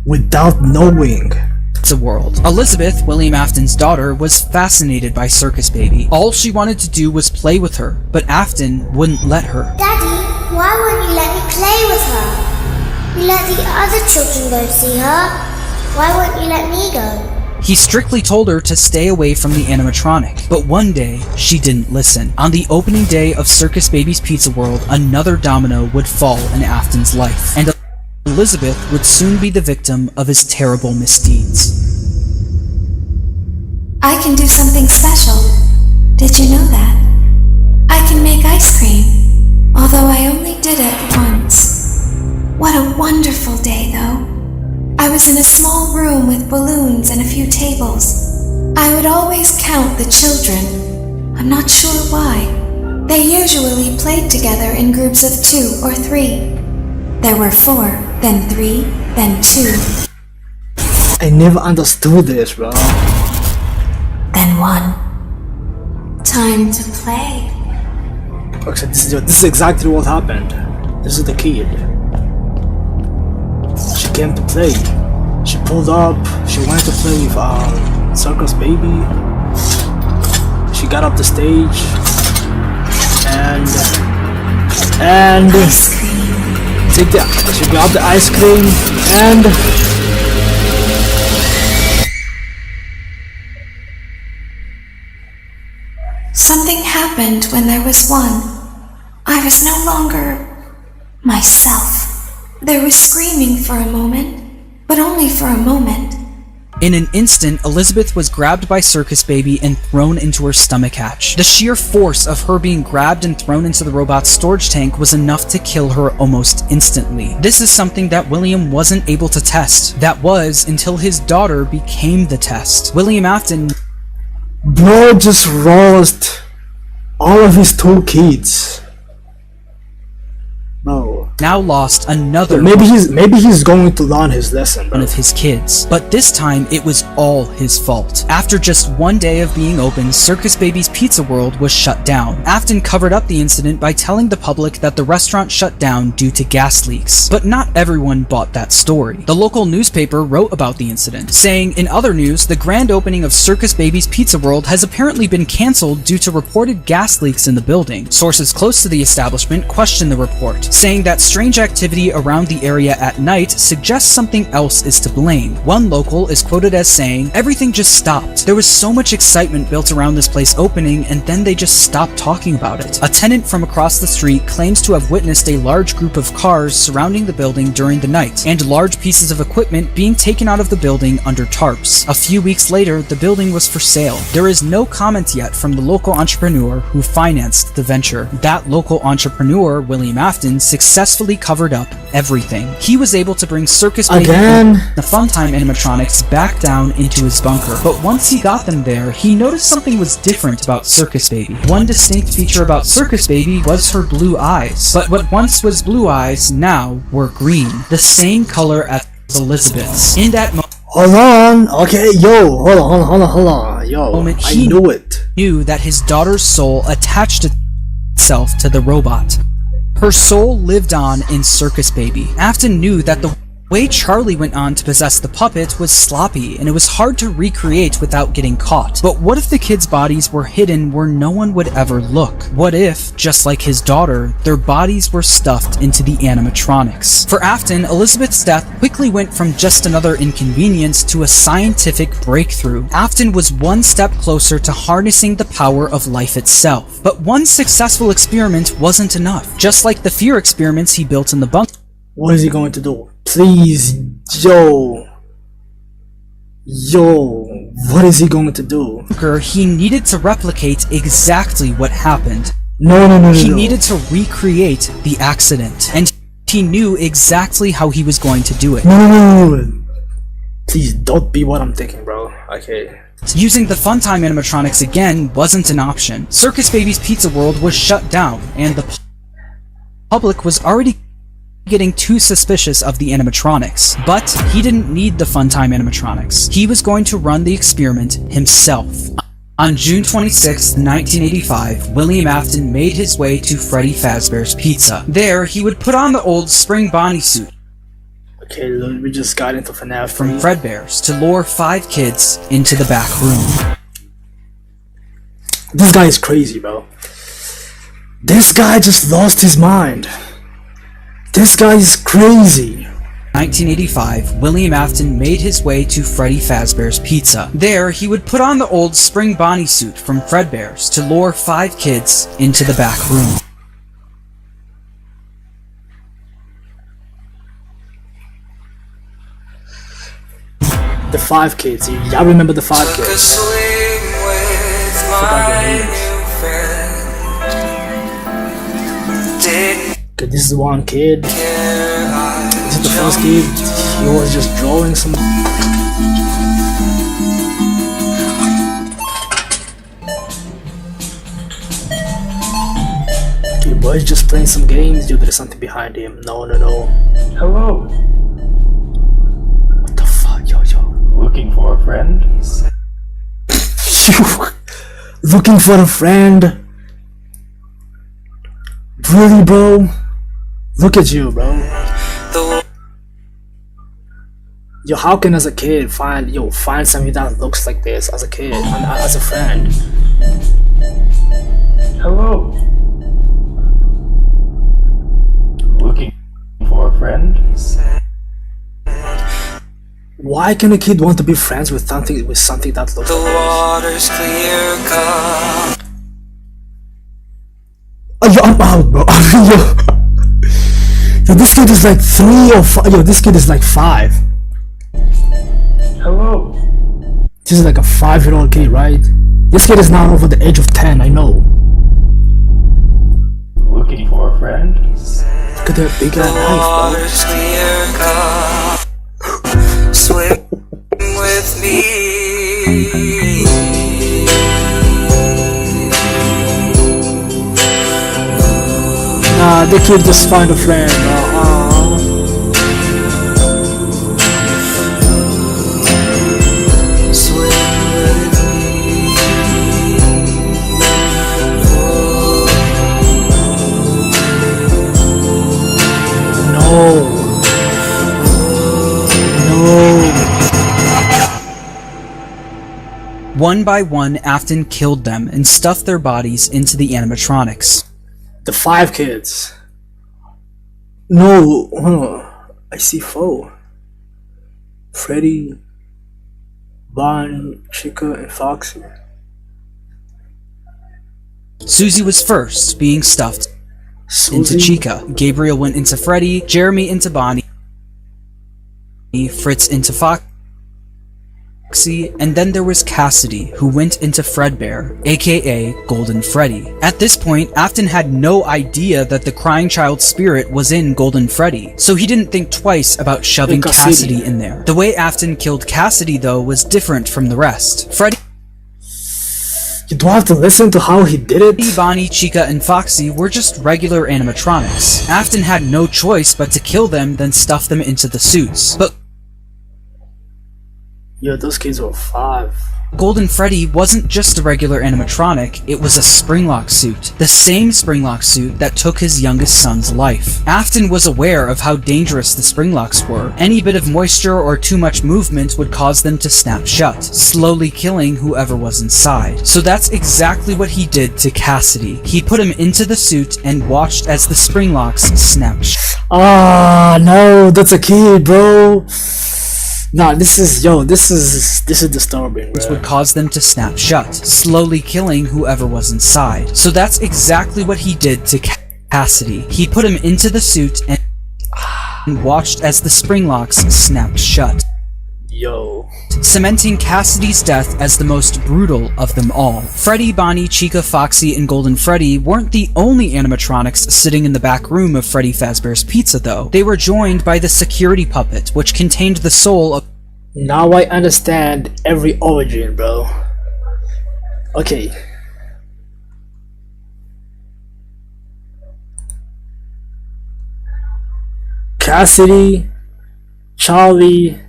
Without knowing. Pizza World. Elizabeth, William Afton's daughter, was fascinated by Circus Baby. All she wanted to do was play with her, but Afton wouldn't let her. Daddy, why won't you let me play with her? You let the other children go see her. Why won't you let me go? He strictly told her to stay away from the animatronic, but one day, she didn't listen. On the opening day of Circus Baby's Pizza World, another domino would fall in Afton's life, and Elizabeth would soon be the victim of his terrible misdeeds. I can do something special. Did you know that? I can make ice cream, although I only did it once. What a wonderful day, though. I was in a small room with balloons and a few tables. I would always count the children. I'm not sure why. They usually played together in groups of 2 or 3. There were 4, then 3, then 2. I never understood this, bro. Then 1. Time to play. Okay, this is exactly what happened. This is the kid. She came to play. She pulled up. She wanted to play with Circus Baby. She got up the stage and she grabbed the ice cream and Something happened when there was 1. I was no longer myself. There was screaming for a moment, but only for a moment. In an instant, Elizabeth was grabbed by Circus Baby and thrown into her stomach hatch. The sheer force of her being grabbed and thrown into the robot's storage tank was enough to kill her almost instantly. This is something that William wasn't able to test. That was until his daughter became the test. William Afton bro just lost all of his 2 kids. No. now lost another maybe he's going to learn his lesson, bro. One of his kids. But this time, it was all his fault. After just one day of being open, Circus Baby's Pizza World was shut down. Afton covered up the incident by telling the public that the restaurant shut down due to gas leaks. But not everyone bought that story. The local newspaper wrote about the incident, saying, in other news, the grand opening of Circus Baby's Pizza World has apparently been cancelled due to reported gas leaks in the building. Sources close to the establishment questioned the report, saying that strange activity around the area at night suggests something else is to blame. One local is quoted as saying, "Everything just stopped. There was so much excitement built around this place opening, and then they just stopped talking about it." A tenant from across the street claims to have witnessed a large group of cars surrounding the building during the night, and large pieces of equipment being taken out of the building under tarps. A few weeks later, the building was for sale. There is no comment yet from the local entrepreneur who financed the venture. That local entrepreneur, William Afton, successfully covered up everything. He was able to bring Circus Baby and the Funtime animatronics back down into his bunker. But once he got them there, he noticed something was different about Circus Baby. One distinct feature about Circus Baby was her blue eyes. But what once was blue eyes now were green, the same color as Elizabeth's. In that moment, hold on, okay, yo, hold on, yo, I knew it. Knew that his daughter's soul attached itself to the robot. Her soul lived on in Circus Baby. Afton knew that the way Charlie went on to possess the puppet was sloppy, and it was hard to recreate without getting caught. But what if the kids' bodies were hidden where no one would ever look? What if, just like his daughter, their bodies were stuffed into the animatronics? For Afton, Elizabeth's death quickly went from just another inconvenience to a scientific breakthrough. Afton was one step closer to harnessing the power of life itself. But one successful experiment wasn't enough. Just like the fear experiments he built in the bunker. What is he going to do? Please, yo, what is he going to do? He needed to replicate exactly what happened. No. He needed to recreate the accident, and he knew exactly how he was going to do it. No. Please don't be what I'm thinking, bro. Okay. Using the Funtime animatronics again wasn't an option. Circus Baby's Pizza World was shut down, and the public was already getting too suspicious of the animatronics. But he didn't need the Funtime animatronics. He was going to run the experiment himself. On June 26, 1985, William Afton made his way to Freddy Fazbear's Pizza. There, he would put on the old Spring Bonnie suit. Okay, we just got into Fnaf from Fredbear's to lure 5 kids into the back room. This guy is crazy, bro. This guy just lost his mind. This guy is crazy. 1985, William Afton made his way to Freddy Fazbear's Pizza. There, he would put on the old Spring Bonnie suit from Fredbear's to lure 5 kids into the back room. The 5 kids, y'all remember the 5 kids? Okay, this is one kid. This is the first kid. He was just drawing some. bro. He's just playing some games. Yo, there's something behind him. No. Hello. What the fuck? Yo. Looking for a friend? Looking for a friend? Really, bro? Look at you, bro. Yo, how can as a kid find something that looks like this as a kid and as a friend? Hello. Looking for a friend? Why can a kid want to be friends with something that looks like this? Water's clear cut. Oh, yo, I'm out, bro. Yo, this kid is like 3 or 5. Yo, this kid is like 5. Hello. This is like a 5-year-old kid, right? This kid is now over the age of 10, I know. Looking for a friend? Look at that big ass Water's clear cut. Swim with me. knife, bro. Nah, the kid just find a friend, bro. One by one, Afton killed them and stuffed their bodies into the animatronics. The 5 kids. No, hold on. I see 4. Freddy, Bonnie, Chica, and Foxy. Susie was first, being stuffed Susie? into Chica. Gabriel went into Freddy, Jeremy into Bonnie, Fritz into Foxy, and then there was Cassidy, who went into Fredbear, aka Golden Freddy. At this point, Afton had no idea that the crying child spirit was in Golden Freddy, so he didn't think twice about shoving Cassidy in there. The way Afton killed Cassidy, though, was different from the rest. Freddy, you don't have to listen to how he did it? Bonnie, Chica, and Foxy were just regular animatronics. Afton had no choice but to kill them, then stuff them into the suits. But yo, those kids were 5. Golden Freddy wasn't just a regular animatronic, it was a Springlock suit. The same Springlock suit that took his youngest son's life. Afton was aware of how dangerous the Springlocks were. Any bit of moisture or too much movement would cause them to snap shut, slowly killing whoever was inside. So that's exactly what he did to Cassidy. He put him into the suit and watched as the Springlocks snapped shut. Ah, no, that's a kid, bro. Nah, this is disturbing, bro. Would cause them to snap shut, slowly killing whoever was inside. So that's exactly what he did to Cassidy. He put him into the suit and watched as the Springlocks snapped shut. Yo. Cementing Cassidy's death as the most brutal of them all. Freddy, Bonnie, Chica, Foxy, and Golden Freddy weren't the only animatronics sitting in the back room of Freddy Fazbear's Pizza, though. They were joined by the security puppet, which contained the soul of... Now I understand every origin, bro. Okay. Cassidy, Charlie,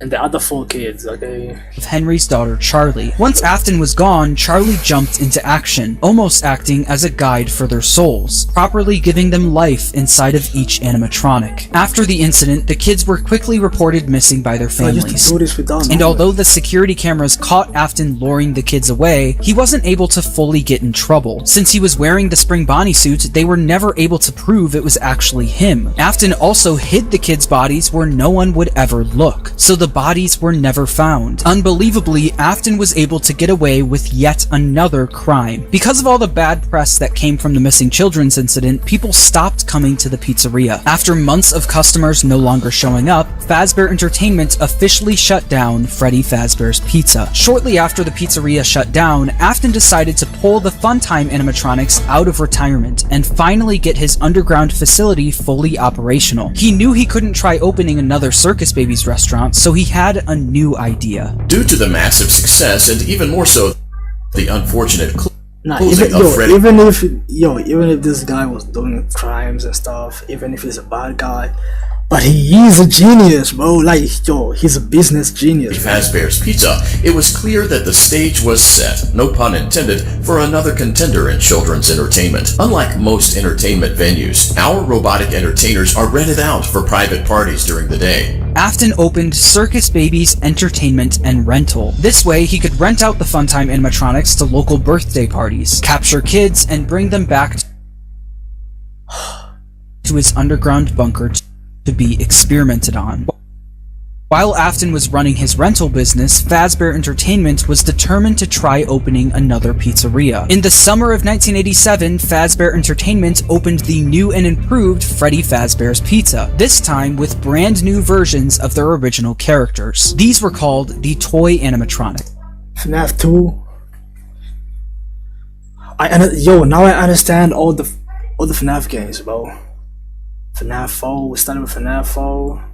and the other 4 kids, okay? Of Henry's daughter, Charlie. Once Afton was gone, Charlie jumped into action, almost acting as a guide for their souls, properly giving them life inside of each animatronic. After the incident, the kids were quickly reported missing by their families. And although the security cameras caught Afton luring the kids away, he wasn't able to fully get in trouble. Since he was wearing the Spring Bonnie suit, they were never able to prove it was actually him. Afton also hid the kids' bodies where no one would ever look, so the bodies were never found. Unbelievably, Afton was able to get away with yet another crime. Because of all the bad press that came from the missing children's incident, people stopped coming to the pizzeria. After months of customers no longer showing up, Fazbear Entertainment officially shut down Freddy Fazbear's Pizza. Shortly after the pizzeria shut down, Afton decided to pull the Funtime animatronics out of retirement and finally get his underground facility fully operational. He knew he couldn't try opening another Circus Babies restaurant, so he had a new idea. Due to the massive success, and even more so, the unfortunate Nah, Posing a Freddy. even if this guy was doing crimes and stuff, even if he's a bad guy, but he is a genius, bro. Like, he's a business genius. Fazbear's Pizza, it was clear that the stage was set, no pun intended, for another contender in children's entertainment. Unlike most entertainment venues, our robotic entertainers are rented out for private parties during the day. Afton opened Circus Baby's Entertainment and Rental. This way, he could rent out the Funtime animatronics to local birthday parties, capture kids, and bring them back to his underground bunker to be experimented on. While Afton was running his rental business, Fazbear Entertainment was determined to try opening another pizzeria. In the summer of 1987, Fazbear Entertainment opened the new and improved Freddy Fazbear's Pizza, this time with brand new versions of their original characters. These were called the Toy Animatronic. FNAF 2. Now I understand all the FNAF games, bro. FNAF 4, we started with FNAF 4.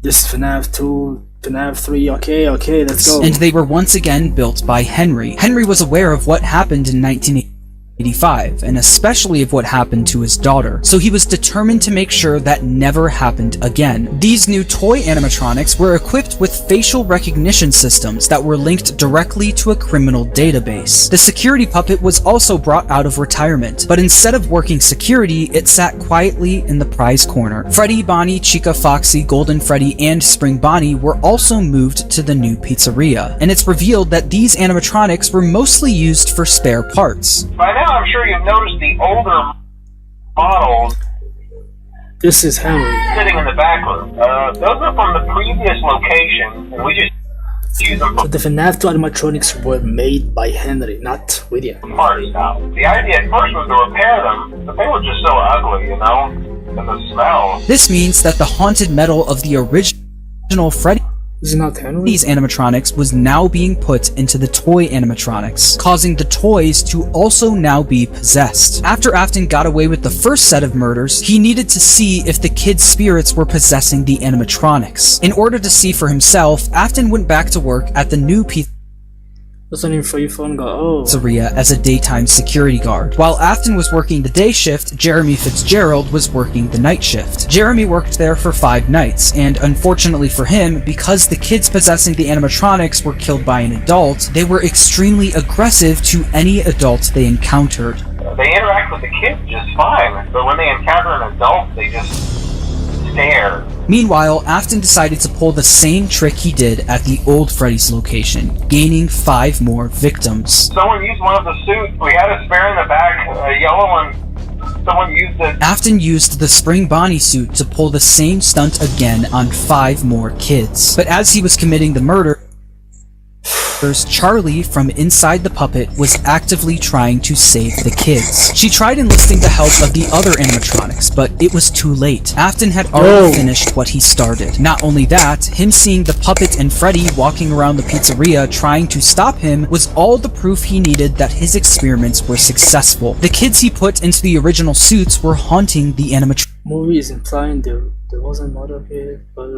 This is FNAF 2, FNAF 3, okay, let's go. And they were once again built by Henry. Henry was aware of what happened in 1985, and especially of what happened to his daughter, so he was determined to make sure that never happened again. These new toy animatronics were equipped with facial recognition systems that were linked directly to a criminal database. The security puppet was also brought out of retirement, but instead of working security, it sat quietly in the prize corner. Freddy, Bonnie, Chica, Foxy, Golden Freddy, and Spring Bonnie were also moved to the new pizzeria, and it's revealed that these animatronics were mostly used for spare parts. By now, I'm sure you've noticed the older models. This is Henry. Sitting in the back room. Those are from the previous location, and we just use them So for the FNAF 2 animatronics were made by Henry, not William. parties now. The idea at first was to repair them, but they were just so ugly, you know? And the smell. This means that the haunted metal of the original Freddy Is it not Henry? These animatronics was now being put into the toy animatronics, causing the toys to also now be possessed. After Afton got away with the first set of murders, he needed to see if the kids' spirits were possessing the animatronics. In order to see for himself, Afton went back to work at the new Listening for your phone go, pizzeria as a daytime security guard. While Afton was working the day shift, Jeremy Fitzgerald was working the night shift. Jeremy worked there for 5 nights, and unfortunately for him, because the kids possessing the animatronics were killed by an adult, they were extremely aggressive to any adult they encountered. They interact with the kids just fine, but when they encounter an adult, they just stare. Meanwhile, Afton decided to pull the same trick he did at the old Freddy's location, gaining 5 more victims. Someone used one of the suits. We had a spare in the back, a yellow one. Someone used it. Afton used the Spring Bonnie suit to pull the same stunt again on 5 more kids. But as he was committing the murder, Charlie from inside the puppet was actively trying to save the kids. She tried enlisting the help of the other animatronics, but it was too late. Afton had already finished what he started. Not only that, him seeing the puppet and Freddy walking around the pizzeria trying to stop him was all the proof he needed that his experiments were successful. The kids he put into the original suits were haunting the animatronics. Movie is implying there wasn't murder here, but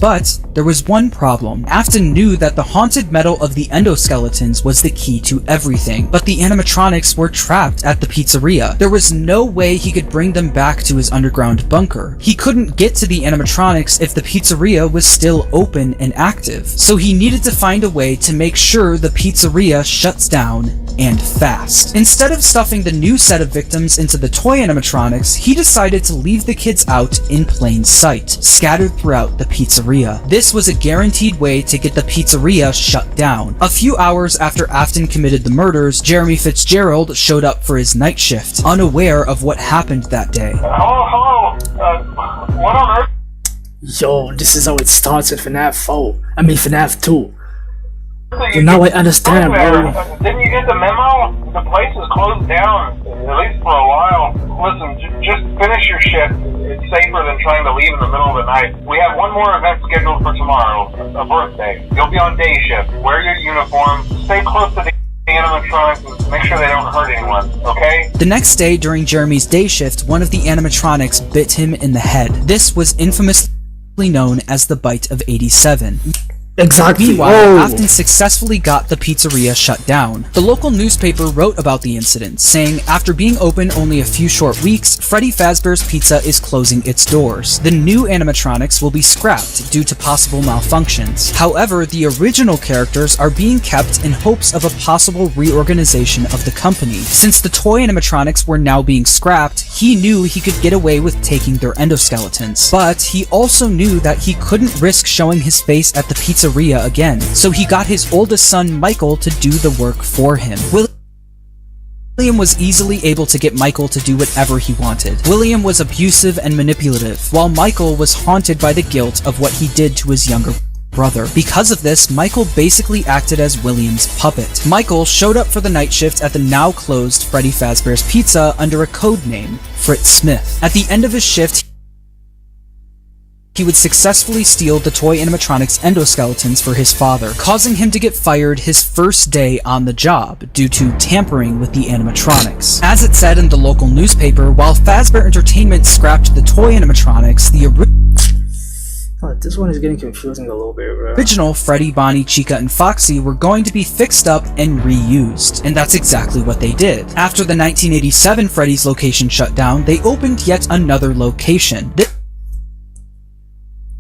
But there was one problem. Afton knew that the haunted metal of the endoskeletons was the key to everything, but the animatronics were trapped at the pizzeria. There was no way he could bring them back to his underground bunker. He couldn't get to the animatronics if the pizzeria was still open and active, so he needed to find a way to make sure the pizzeria shuts down and fast. Instead of stuffing the new set of victims into the toy animatronics, he decided to leave the kids out in plain sight, scattered throughout the pizzeria. This was a guaranteed way to get the pizzeria shut down. A few hours after Afton committed the murders, Jeremy Fitzgerald showed up for his night shift, unaware of what happened that day. Hello? What on earth? Yo, this is how it starts in FNAF 2. So now I understand, bro. Didn't you get the memo? The place is closed down, at least for a while. Listen, just finish your shift. It's safer than trying to leave in the middle of the night. We have one more event scheduled for tomorrow, a birthday. You'll be on day shift. Wear your uniform. Stay close to the animatronics and make sure they don't hurt anyone, okay? The next day, during Jeremy's day shift, one of the animatronics bit him in the head. This was infamously known as the Bite of 87. Exactly. Meanwhile, Oh. Afton successfully got the pizzeria shut down. The local newspaper wrote about the incident, saying, after being open only a few short weeks, Freddy Fazbear's Pizza is closing its doors. The new animatronics will be scrapped due to possible malfunctions. However, the original characters are being kept in hopes of a possible reorganization of the company. Since the toy animatronics were now being scrapped, he knew he could get away with taking their endoskeletons. But he also knew that he couldn't risk showing his face at the pizzeria again, so he got his oldest son Michael to do the work for him. William was easily able to get Michael to do whatever he wanted. William was abusive and manipulative, while Michael was haunted by the guilt of what he did to his younger brother. Because of this, Michael basically acted as William's puppet. Michael showed up for the night shift at the now closed Freddy Fazbear's Pizza under a code name, Fritz Smith. At the end of his shift, he would successfully steal the toy animatronics endoskeletons for his father, causing him to get fired his first day on the job due to tampering with the animatronics. As it said in the local newspaper, while Fazbear Entertainment scrapped the toy animatronics, the This one is getting confusing a little bit, bro. original Freddy, Bonnie, Chica, and Foxy were going to be fixed up and reused, and that's exactly what they did. After the 1987 Freddy's location shut down, they opened yet another location.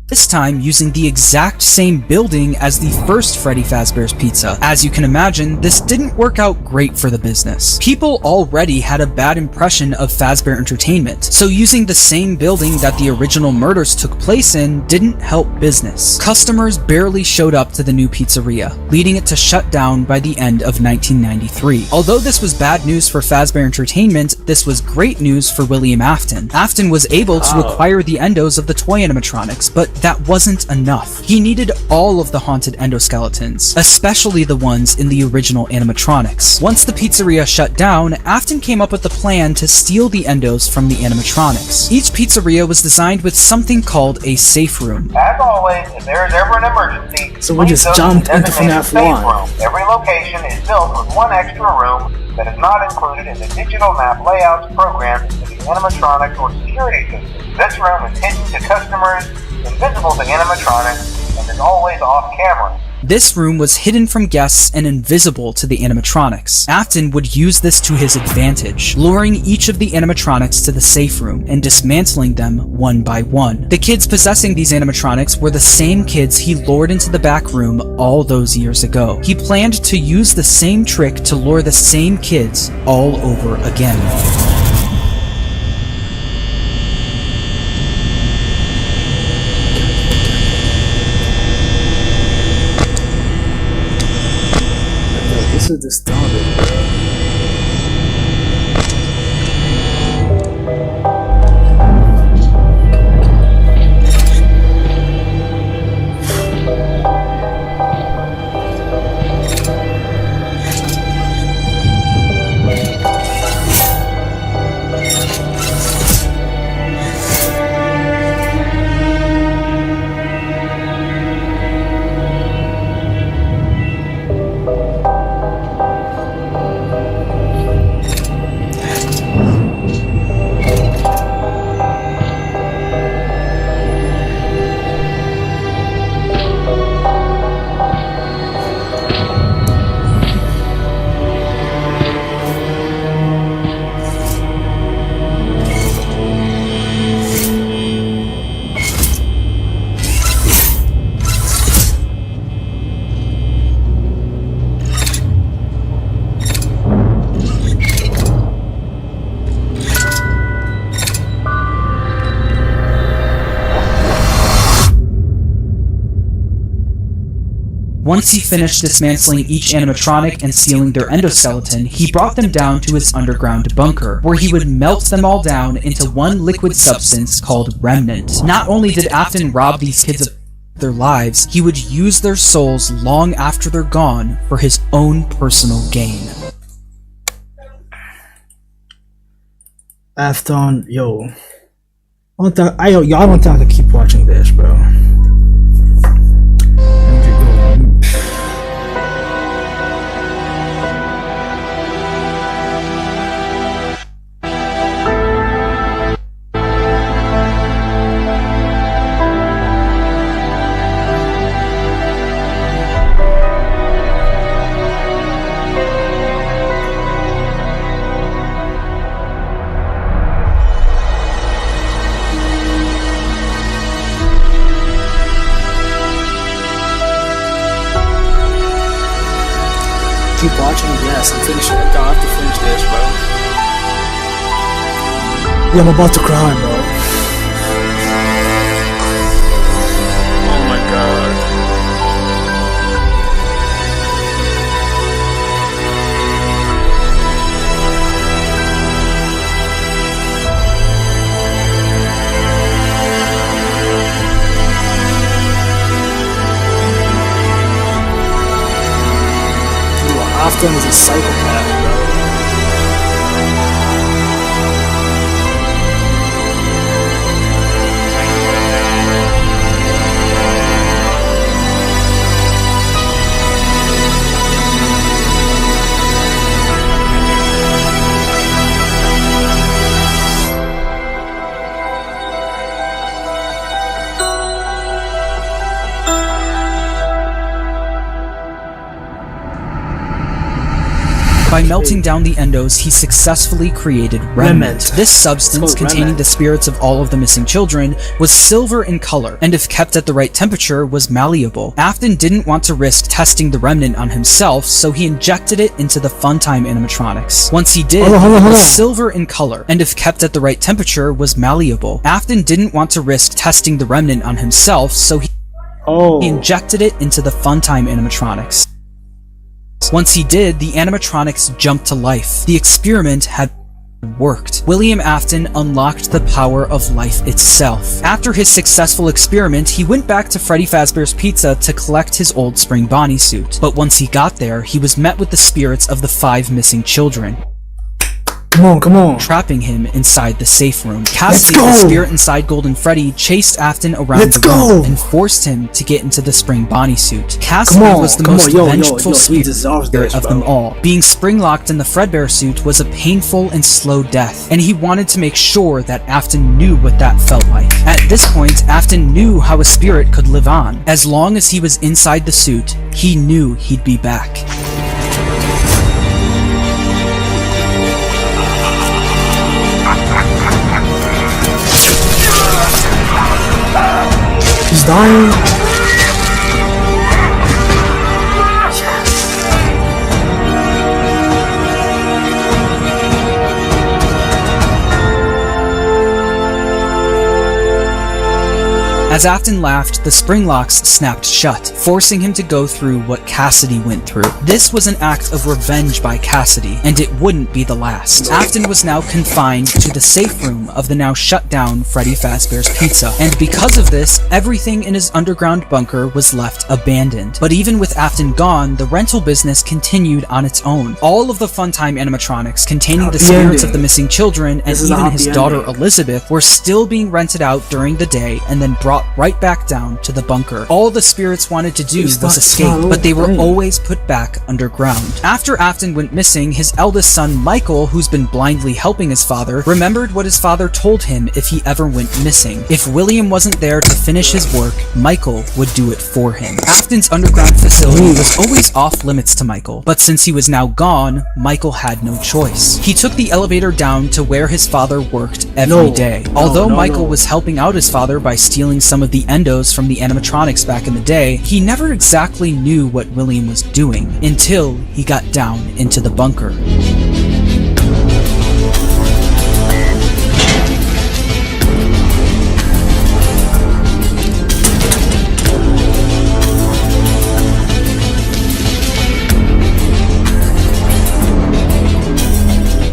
This time using the exact same building as the first Freddy Fazbear's Pizza. As you can imagine, this didn't work out great for the business. People already had a bad impression of Fazbear Entertainment, so using the same building that the original murders took place in didn't help business. Customers barely showed up to the new pizzeria, leading it to shut down by the end of 1993. Although this was bad news for Fazbear Entertainment, this was great news for William Afton. Afton was able to acquire the endos of the toy animatronics, but that wasn't enough. He needed all of the haunted endoskeletons, especially the ones in the original animatronics. Once the pizzeria shut down, Afton came up with a plan to steal the endos from the animatronics. Each pizzeria was designed with something called a safe room. As always, if there is ever an emergency, So we just jumped into FNAF 1. Every location is built with one extra room that is not included in the digital map layouts programmed into the animatronic or security system. This room is hidden to customers, invisible to animatronics, and is always off camera. This room was hidden from guests and invisible to the animatronics. Afton would use this to his advantage, luring each of the animatronics to the safe room and dismantling them one by one. The kids possessing these animatronics were the same kids he lured into the back room all those years ago. He planned to use the same trick to lure the same kids all over again. This is the start of it, bro. Once he finished dismantling each animatronic and sealing their endoskeleton, he brought them down to his underground bunker, where he would melt them all down into one liquid substance called Remnant. Not only did Afton rob these kids of their lives, he would use their souls long after they're gone for his own personal gain. Afton, yo. I don't think I can keep watching this, bro. keep watching? Yes, I'm finishing it. I have to finish this, bro. Yeah, I'm about to cry, bro. Oh my god. Afton is a psychopath, bro. By melting down the endos, he successfully created Remnant. This substance, containing the spirits of all of the missing children, was silver in color, and if kept at the right temperature, was malleable. Afton didn't want to risk testing the Remnant on himself, so he injected it into the Funtime animatronics. Once he did, it was silver in color, and if kept at the right temperature, was malleable. Afton didn't want to risk testing the Remnant on himself, so he injected it into the Funtime animatronics. Once he did, the animatronics jumped to life. The experiment had worked. William Afton unlocked the power of life itself. After his successful experiment, he went back to Freddy Fazbear's Pizza to collect his old Spring Bonnie suit. But once he got there, he was met with the spirits of the 5 missing children. Come on. Trapping him inside the safe room. Cassidy, the spirit inside Golden Freddy, chased Afton around the room and forced him to get into the Spring Bonnie suit. Cassidy was the most vengeful spirit of them all. Being spring-locked in the Fredbear suit was a painful and slow death, and he wanted to make sure that Afton knew what that felt like. At this point, Afton knew how a spirit could live on. As long as he was inside the suit, he knew he'd be back. He's dying. As Afton laughed, the spring locks snapped shut, forcing him to go through what Cassidy went through. This was an act of revenge by Cassidy, and it wouldn't be the last. Afton was now confined to the safe room of the now shut down Freddy Fazbear's Pizza, and because of this, everything in his underground bunker was left abandoned. But even with Afton gone, the rental business continued on its own. All of the Funtime animatronics containing the spirits of the missing children, and even his daughter Elizabeth, were still being rented out during the day and then brought right back down to the bunker. All the spirits wanted to do was escape, but they were always put back underground. After Afton went missing, his eldest son Michael, who's been blindly helping his father, remembered what his father told him if he ever went missing. If William wasn't there to finish his work, Michael would do it for him. Afton's underground facility was always off limits to Michael, but since he was now gone, Michael had no choice. He took the elevator down to where his father worked every day. Although Michael was helping out his father by stealing some of the endos from the animatronics back in the day, he never exactly knew what William was doing until he got down into the bunker.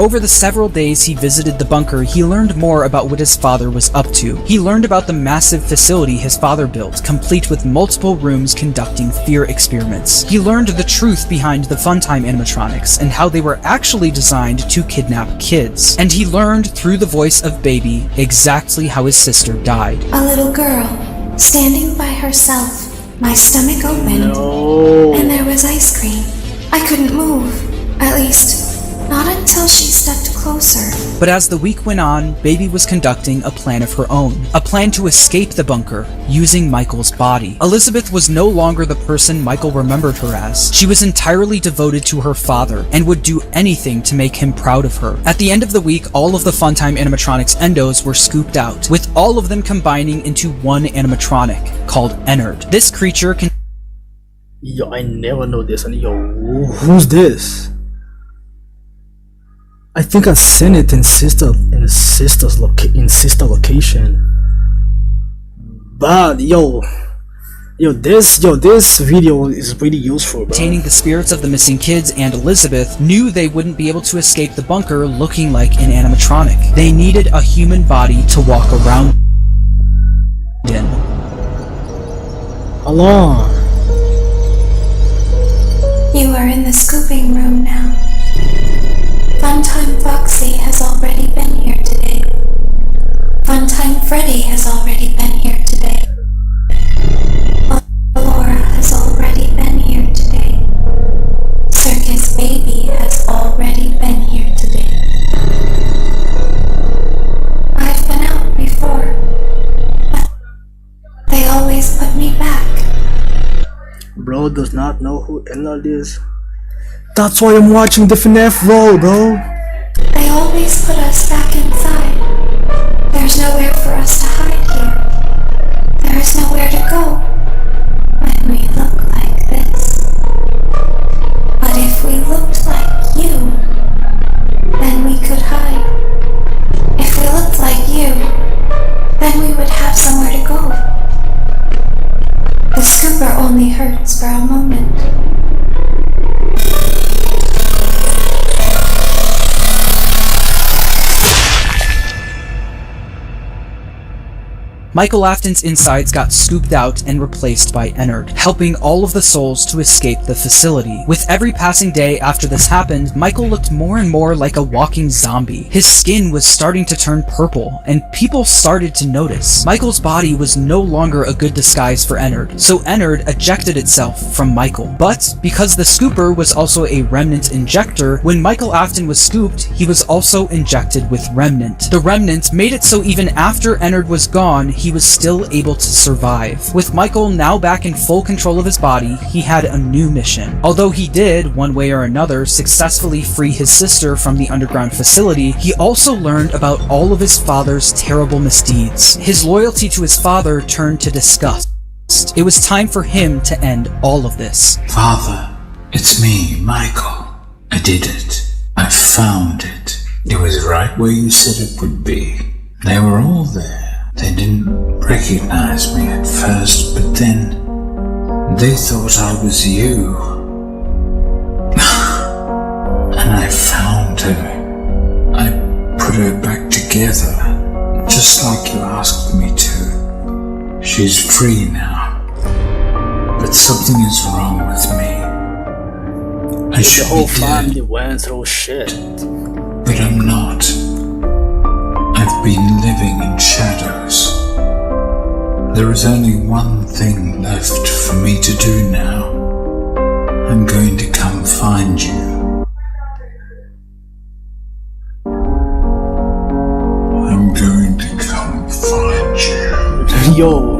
Over the several days he visited the bunker, he learned more about what his father was up to. He learned about the massive facility his father built, complete with multiple rooms conducting fear experiments. He learned the truth behind the Funtime animatronics and how they were actually designed to kidnap kids. And he learned through the voice of Baby exactly how his sister died. A little girl, standing by herself, my stomach opened, and there was ice cream. I couldn't move, at least not until she stepped closer. But as the week went on, Baby was conducting a plan of her own. A plan to escape the bunker, using Michael's body. Elizabeth was no longer the person Michael remembered her as. She was entirely devoted to her father, and would do anything to make him proud of her. At the end of the week, all of the Funtime animatronics endos were scooped out, with all of them combining into one animatronic, called Ennard. This creature Yo, I never know this. And yo, who's this? I think I sent it in sister location. But yo, this video is really useful, bro. Obtaining the spirits of the missing kids and Elizabeth knew they wouldn't be able to escape the bunker looking like an animatronic. They needed a human body to walk around in. Along. You are in the scooping room now. Funtime Foxy has already been here today. Funtime Freddy has already been here today. Laura has already been here today. Circus Baby has already been here today. I've been out before, but they always put me back. Bro does not know who Ella is. That's why I'm watching the Fnaf roll, bro. They always put us back inside. There's nowhere for us to hide here. There is nowhere to go when we look like this. But if we looked like you, then we could hide. If we looked like you, then we would have somewhere to go. The scooper only hurts for a moment. Michael Afton's insides got scooped out and replaced by Ennard, helping all of the souls to escape the facility. With every passing day after this happened, Michael looked more and more like a walking zombie. His skin was starting to turn purple, and people started to notice. Michael's body was no longer a good disguise for Ennard, so Ennard ejected itself from Michael. But because the scooper was also a remnant injector, when Michael Afton was scooped, he was also injected with remnant. The remnant made it so even after Ennard was gone, he was still able to survive. With Michael now back in full control of his body, he had a new mission. Although he did, one way or another, successfully free his sister from the underground facility, he also learned about all of his father's terrible misdeeds. His loyalty to his father turned to disgust. It was time for him to end all of this. Father, it's me, Michael. I did it. I found it. It was right where you said it would be. They were all there. They didn't recognize me at first, but then they thought I was you. And I found her. I put her back together, just like you asked me to. She's free now. But something is wrong with me. I should The whole be dead, family went through shit. but I'm not. I've been living in shadows. There is only one thing left for me to do now. I'm going to come find you. I'm going to come find you. Yo.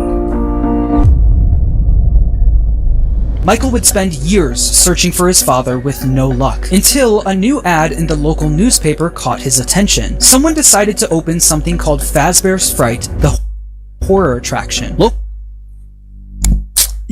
Michael would spend years searching for his father with no luck, until a new ad in the local newspaper caught his attention. Someone decided to open something called Fazbear's Fright, the horror attraction.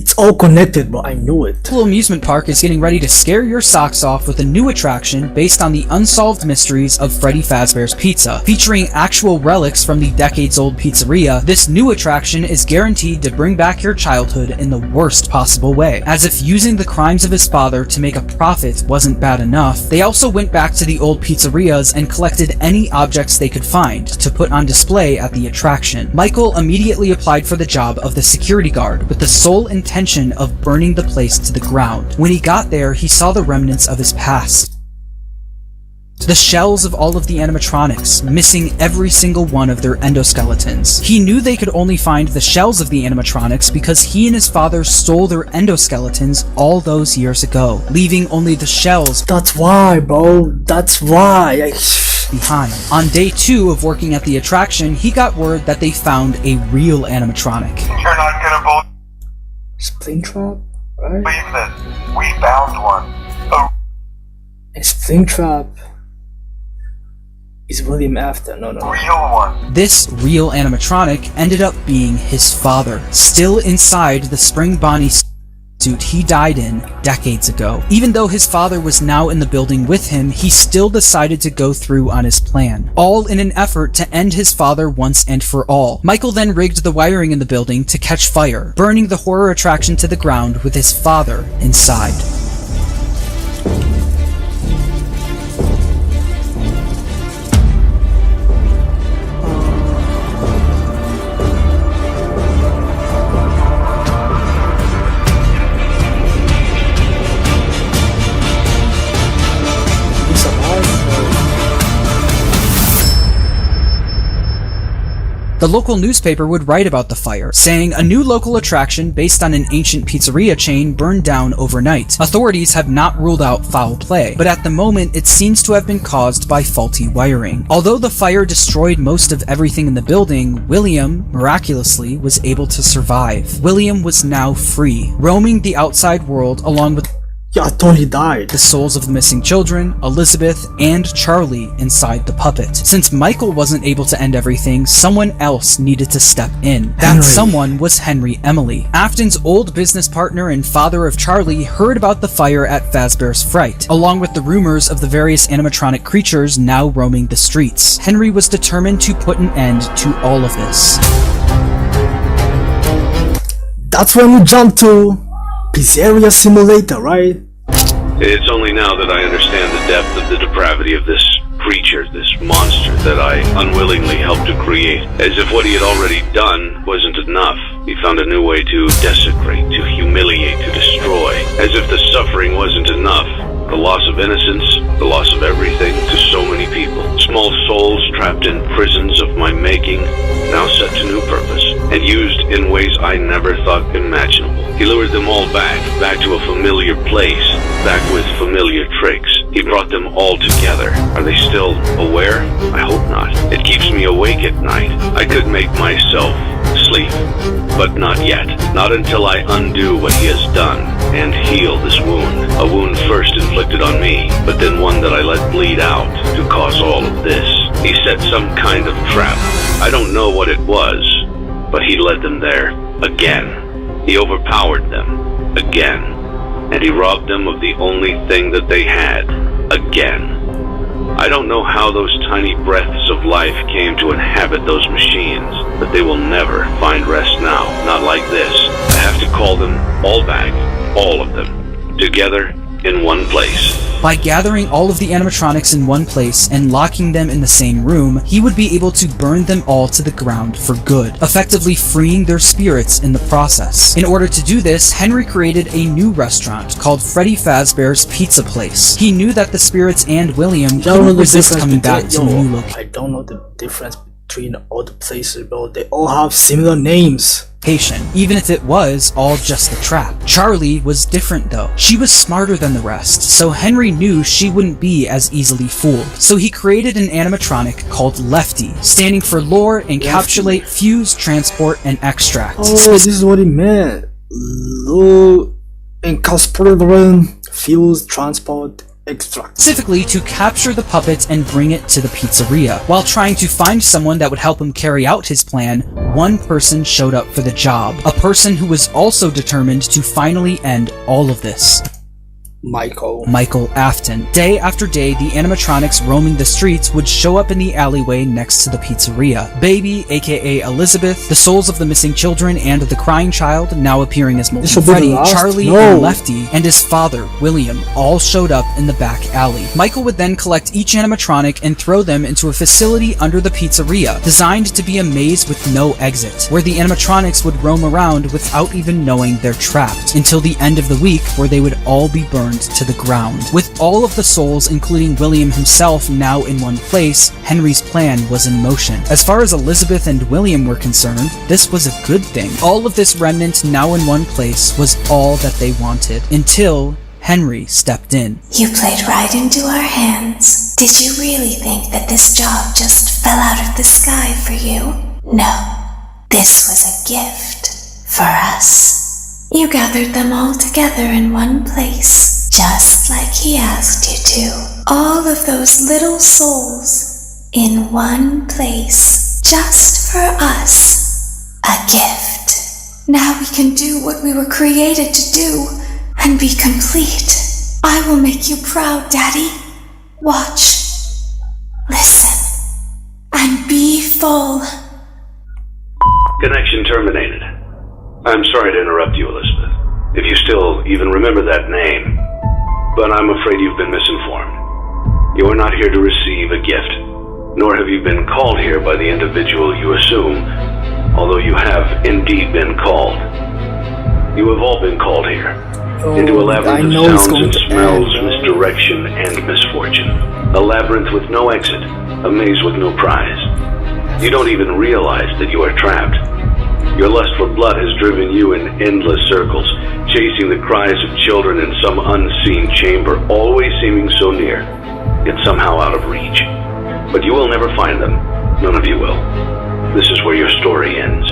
It's all connected, but I knew it. The local amusement park is getting ready to scare your socks off with a new attraction based on the unsolved mysteries of Freddy Fazbear's Pizza. Featuring actual relics from the decades-old pizzeria, this new attraction is guaranteed to bring back your childhood in the worst possible way. As if using the crimes of his father to make a profit wasn't bad enough, they also went back to the old pizzerias and collected any objects they could find to put on display at the attraction. Michael immediately applied for the job of the security guard with the sole intention of burning the place to the ground. When he got there, he saw the remnants of his past. The shells of all of the animatronics, missing every single one of their endoskeletons. He knew they could only find the shells of the animatronics because he and his father stole their endoskeletons all those years ago, leaving only the shells. That's why, bro. That's why. Behind. On day 2 of working at the attraction, he got word that they found a real animatronic. You're not gonna believe Springtrap, right? this. We found one. And Springtrap is William Afton. No. Real one. This real animatronic ended up being his father, still inside the Spring Bonnie suit suit he died in decades ago. Even though his father was now in the building with him, he still decided to go through on his plan, all in an effort to end his father once and for all. Michael then rigged the wiring in the building to catch fire, burning the horror attraction to the ground with his father inside. The local newspaper would write about the fire, saying a new local attraction based on an ancient pizzeria chain burned down overnight. Authorities have not ruled out foul play, but at the moment it seems to have been caused by faulty wiring. Although the fire destroyed most of everything in the building, William, miraculously, was able to survive. William was now free, roaming the outside world along with Yeah, I thought he died. the souls of the missing children, Elizabeth, and Charlie inside the puppet. Since Michael wasn't able to end everything, someone else needed to step in. That Henry. someone was Henry Emily. Afton's old business partner and father of Charlie heard about the fire at Fazbear's Fright, along with the rumors of the various animatronic creatures now roaming the streets. Henry was determined to put an end to all of this. That's when we jump to Pizzeria Simulator, right? It's only now that I understand the depth of the depravity of this creature, this monster that I unwillingly helped to create. As if what he had already done wasn't enough. He found a new way to desecrate, to humiliate, to destroy. As if the suffering wasn't enough. The loss of innocence, the loss of everything to so many people. Small souls trapped in prisons of my making, now set to new purpose, and used in ways I never thought imaginable. He lured them all back to a familiar place, back with familiar tricks. He brought them all together. Are they still aware? I hope not. It keeps me awake at night. I could make myself sleep, but not yet. Not until I undo what he has done and heal this wound. A wound first inflicted on me, but then one that I let bleed out to cause all of this. He set some kind of trap. I don't know what it was, but he led them there again. He overpowered them again, and he robbed them of the only thing that they had again. I don't know how those tiny breaths of life came to inhabit those machines, but they will never find rest now, not like this. I have to call them all back, all of them, together in one place. By gathering all of the animatronics in one place and locking them in the same room, he would be able to burn them all to the ground for good, effectively freeing their spirits in the process. In order to do this, Henry created a new restaurant called Freddy Fazbear's Pizza Place. He knew that the spirits and William couldn't resist coming back to a new location. I don't know the difference between all the places, bro. They all have similar names. Even if it was all just a trap. Charlie was different though. She was smarter than the rest, so Henry knew she wouldn't be as easily fooled. So he created an animatronic called Lefty, standing for Lure, Encapsulate, Fuse, Transport, and Extract. Oh, this is what he meant. Lure, Encapsulate, Fuse, Transport, Extract. Specifically to capture the puppet and bring it to the pizzeria. While trying to find someone that would help him carry out his plan, one person showed up for the job. A person who was also determined to finally end all of this. Michael Afton. Day after day, the animatronics roaming the streets would show up in the alleyway next to the pizzeria. Baby, aka Elizabeth, the souls of the missing children and the crying child, now appearing as Molten Freddy, Charlie, and Lefty, and his father, William, all showed up in the back alley. Michael would then collect each animatronic and throw them into a facility under the pizzeria, designed to be a maze with no exit, where the animatronics would roam around without even knowing they're trapped, until the end of the week, where they would all be burned to the ground. With all of the souls, including William himself, now in one place, Henry's plan was in motion. As far as Elizabeth and William were concerned, this was a good thing. All of this remnant now in one place was all that they wanted, until Henry stepped in. You played right into our hands. Did you really think that this job just fell out of the sky for you? No. This was a gift for us. You gathered them all together in one place, just like he asked you to. All of those little souls in one place, just for us. A gift. Now we can do what we were created to do and be complete. I will make you proud, Daddy. Watch, listen, and be full. Connection terminated. I'm sorry to interrupt you, Elizabeth, if you still even remember that name, but I'm afraid you've been misinformed. You are not here to receive a gift, nor have you been called here by the individual you assume, although you have indeed been called. You have all been called here, into a labyrinth of sounds and smells, misdirection and misfortune. A labyrinth with no exit, a maze with no prize. You don't even realize that you are trapped. Your lust for blood has driven you in endless circles, chasing the cries of children in some unseen chamber, always seeming so near, yet somehow out of reach. But you will never find them. None of you will. This is where your story ends.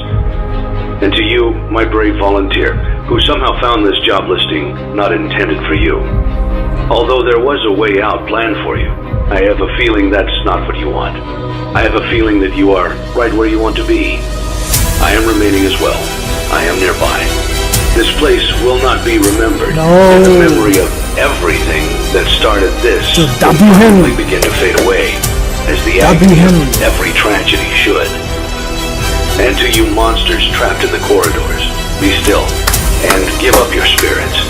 And to you, my brave volunteer, who somehow found this job listing not intended for you. Although there was a way out planned for you, I have a feeling that's not what you want. I have a feeling that you are right where you want to be. I am remaining as well. I am nearby. This place will not be remembered, and the memory of everything that started this will probably begin to fade away, as the agony of every tragedy should. And to you monsters trapped in the corridors, be still, and give up your spirits.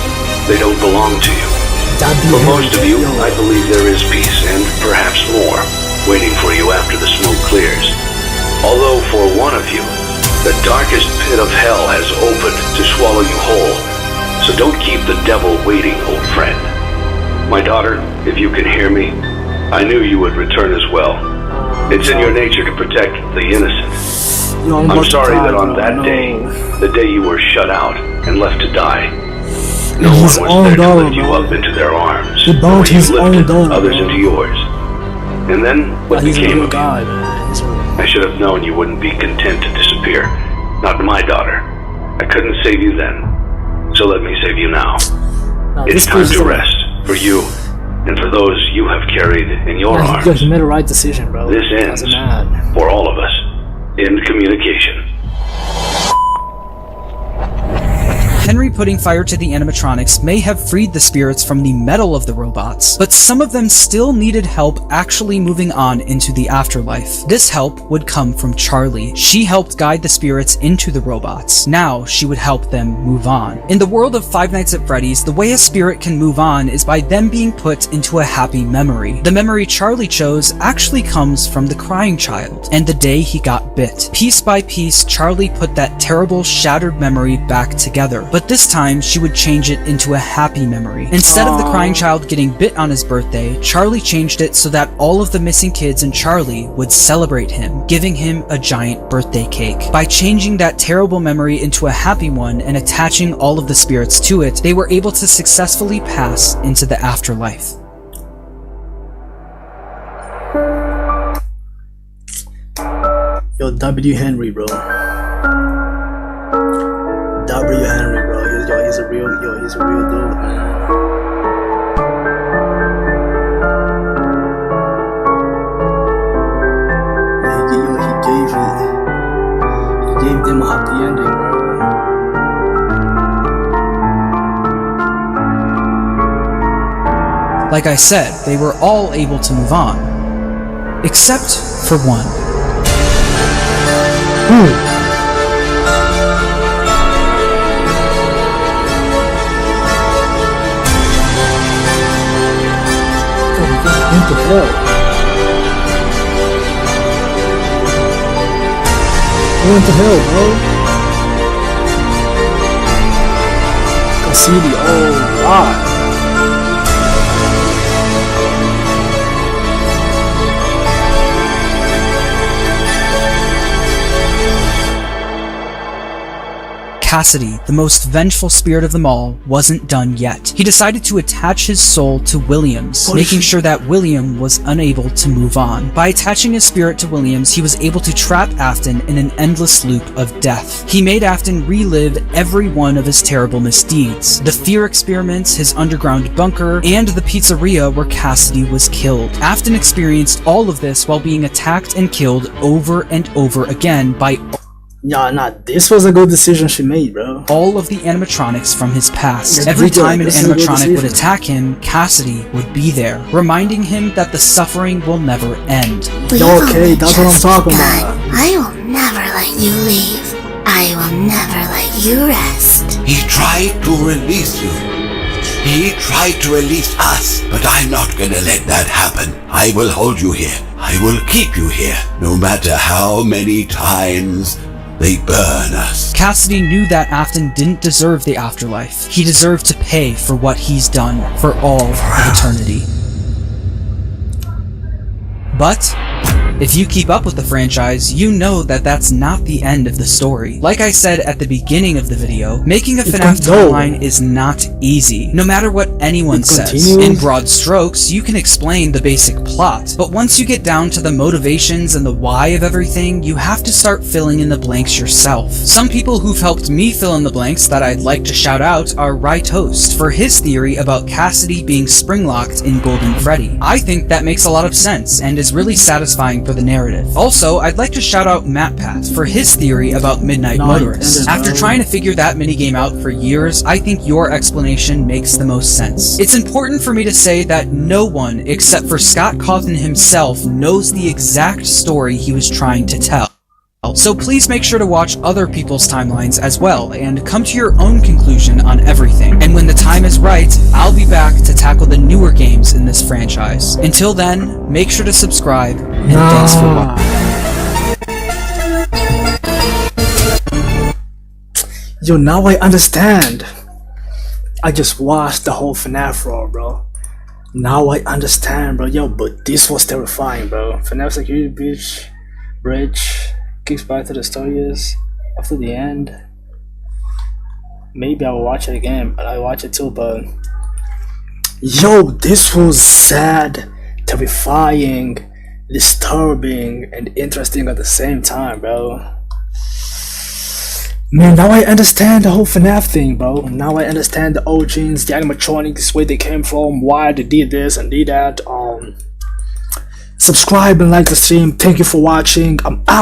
They don't belong to you. For most of you, I believe there is peace, and perhaps more, waiting for you after the smoke clears. Although for one of you, the darkest pit of hell has opened to swallow you whole. So don't keep the devil waiting, old friend. My daughter, if you can hear me, I knew you would return as well. It's in your nature to protect the innocent. I'm sorry that on that day, the day you were shut out and left to die, no one was there to lift you up into their arms, or you lifted others into yours. And then, what became of you? I should have known you wouldn't be content to disappear. Not my daughter. I couldn't save you then. So let me save you now. It's time to rest, for you, and for those you have carried in your arms. You made the right decision, bro. This ends, for all of us, in communication. Henry putting fire to the animatronics may have freed the spirits from the metal of the robots, but some of them still needed help actually moving on into the afterlife. This help would come from Charlie. She helped guide the spirits into the robots. Now she would help them move on. In the world of Five Nights at Freddy's, the way a spirit can move on is by them being put into a happy memory. The memory Charlie chose actually comes from the crying child, and the day he got bit. Piece by piece, Charlie put that terrible, shattered memory back together. But this time, she would change it into a happy memory. Instead of the crying child getting bit on his birthday, Charlie changed it so that all of the missing kids and Charlie would celebrate him, giving him a giant birthday cake. By changing that terrible memory into a happy one and attaching all of the spirits to it, they were able to successfully pass into the afterlife. Yo, W. Henry, bro. W. Henry, bro. He's a real dude, man. He gave them a happy ending, bro. Like I said, they were all able to move on. Except for one. What the hell? What the hell, bro? Cassidy, oh god. Cassidy, the most vengeful spirit of them all, wasn't done yet. He decided to attach his soul to Williams, making sure that William was unable to move on. By attaching his spirit to Williams, he was able to trap Afton in an endless loop of death. He made Afton relive every one of his terrible misdeeds. The fear experiments, his underground bunker, and the pizzeria where Cassidy was killed. Afton experienced all of this while being attacked and killed over and over again by Yeah, nah, this was a good decision she made, bro. all of the animatronics from his past. Yeah, Every good. time an This is a good animatronic would decision. attack him, Cassidy would be there, reminding him that the suffering will never end. Yo, okay, that's what I'm talking about. I will never let you leave. I will never let you rest. He tried to release you. He tried to release us, but I'm not gonna let that happen. I will hold you here. I will keep you here, no matter how many times they burn us. Cassidy knew that Afton didn't deserve the afterlife. He deserved to pay for what he's done for all of eternity. But if you keep up with the franchise, you know that that's not the end of the story. Like I said at the beginning of the video, making a FNAF timeline is not easy, no matter what anyone says. In broad strokes, you can explain the basic plot, but once you get down to the motivations and the why of everything, you have to start filling in the blanks yourself. Some people who've helped me fill in the blanks that I'd like to shout out are Rytoast for his theory about Cassidy being springlocked in Golden Freddy. I think that makes a lot of sense and is really satisfying for the narrative. Also, I'd like to shout out MatPat for his theory about Midnight Motorists. After trying to figure that minigame out for years, I think your explanation makes the most sense. It's important for me to say that no one, except for Scott Cawthon himself, knows the exact story he was trying to tell. So please make sure to watch other people's timelines as well, and come to your own conclusion on everything. And when the time is right, I'll be back to tackle the newer games in this franchise. Until then, make sure to subscribe, and thanks for watching. Yo, now I understand. I just watched the whole FNAF roll, bro. Now I understand, bro. Yo, but this was terrifying, bro. FNAF security bridge kicks back to the studios after the end. Maybe I'll watch it again, but I watch it too, but yo, this was sad, terrifying, disturbing, and interesting at the same time, bro. Man, now I understand the whole FNAF thing, bro. Now I understand the origins, the animatronics, where they came from, why they did this and did that. Subscribe and like the stream. Thank you for watching. I'm out.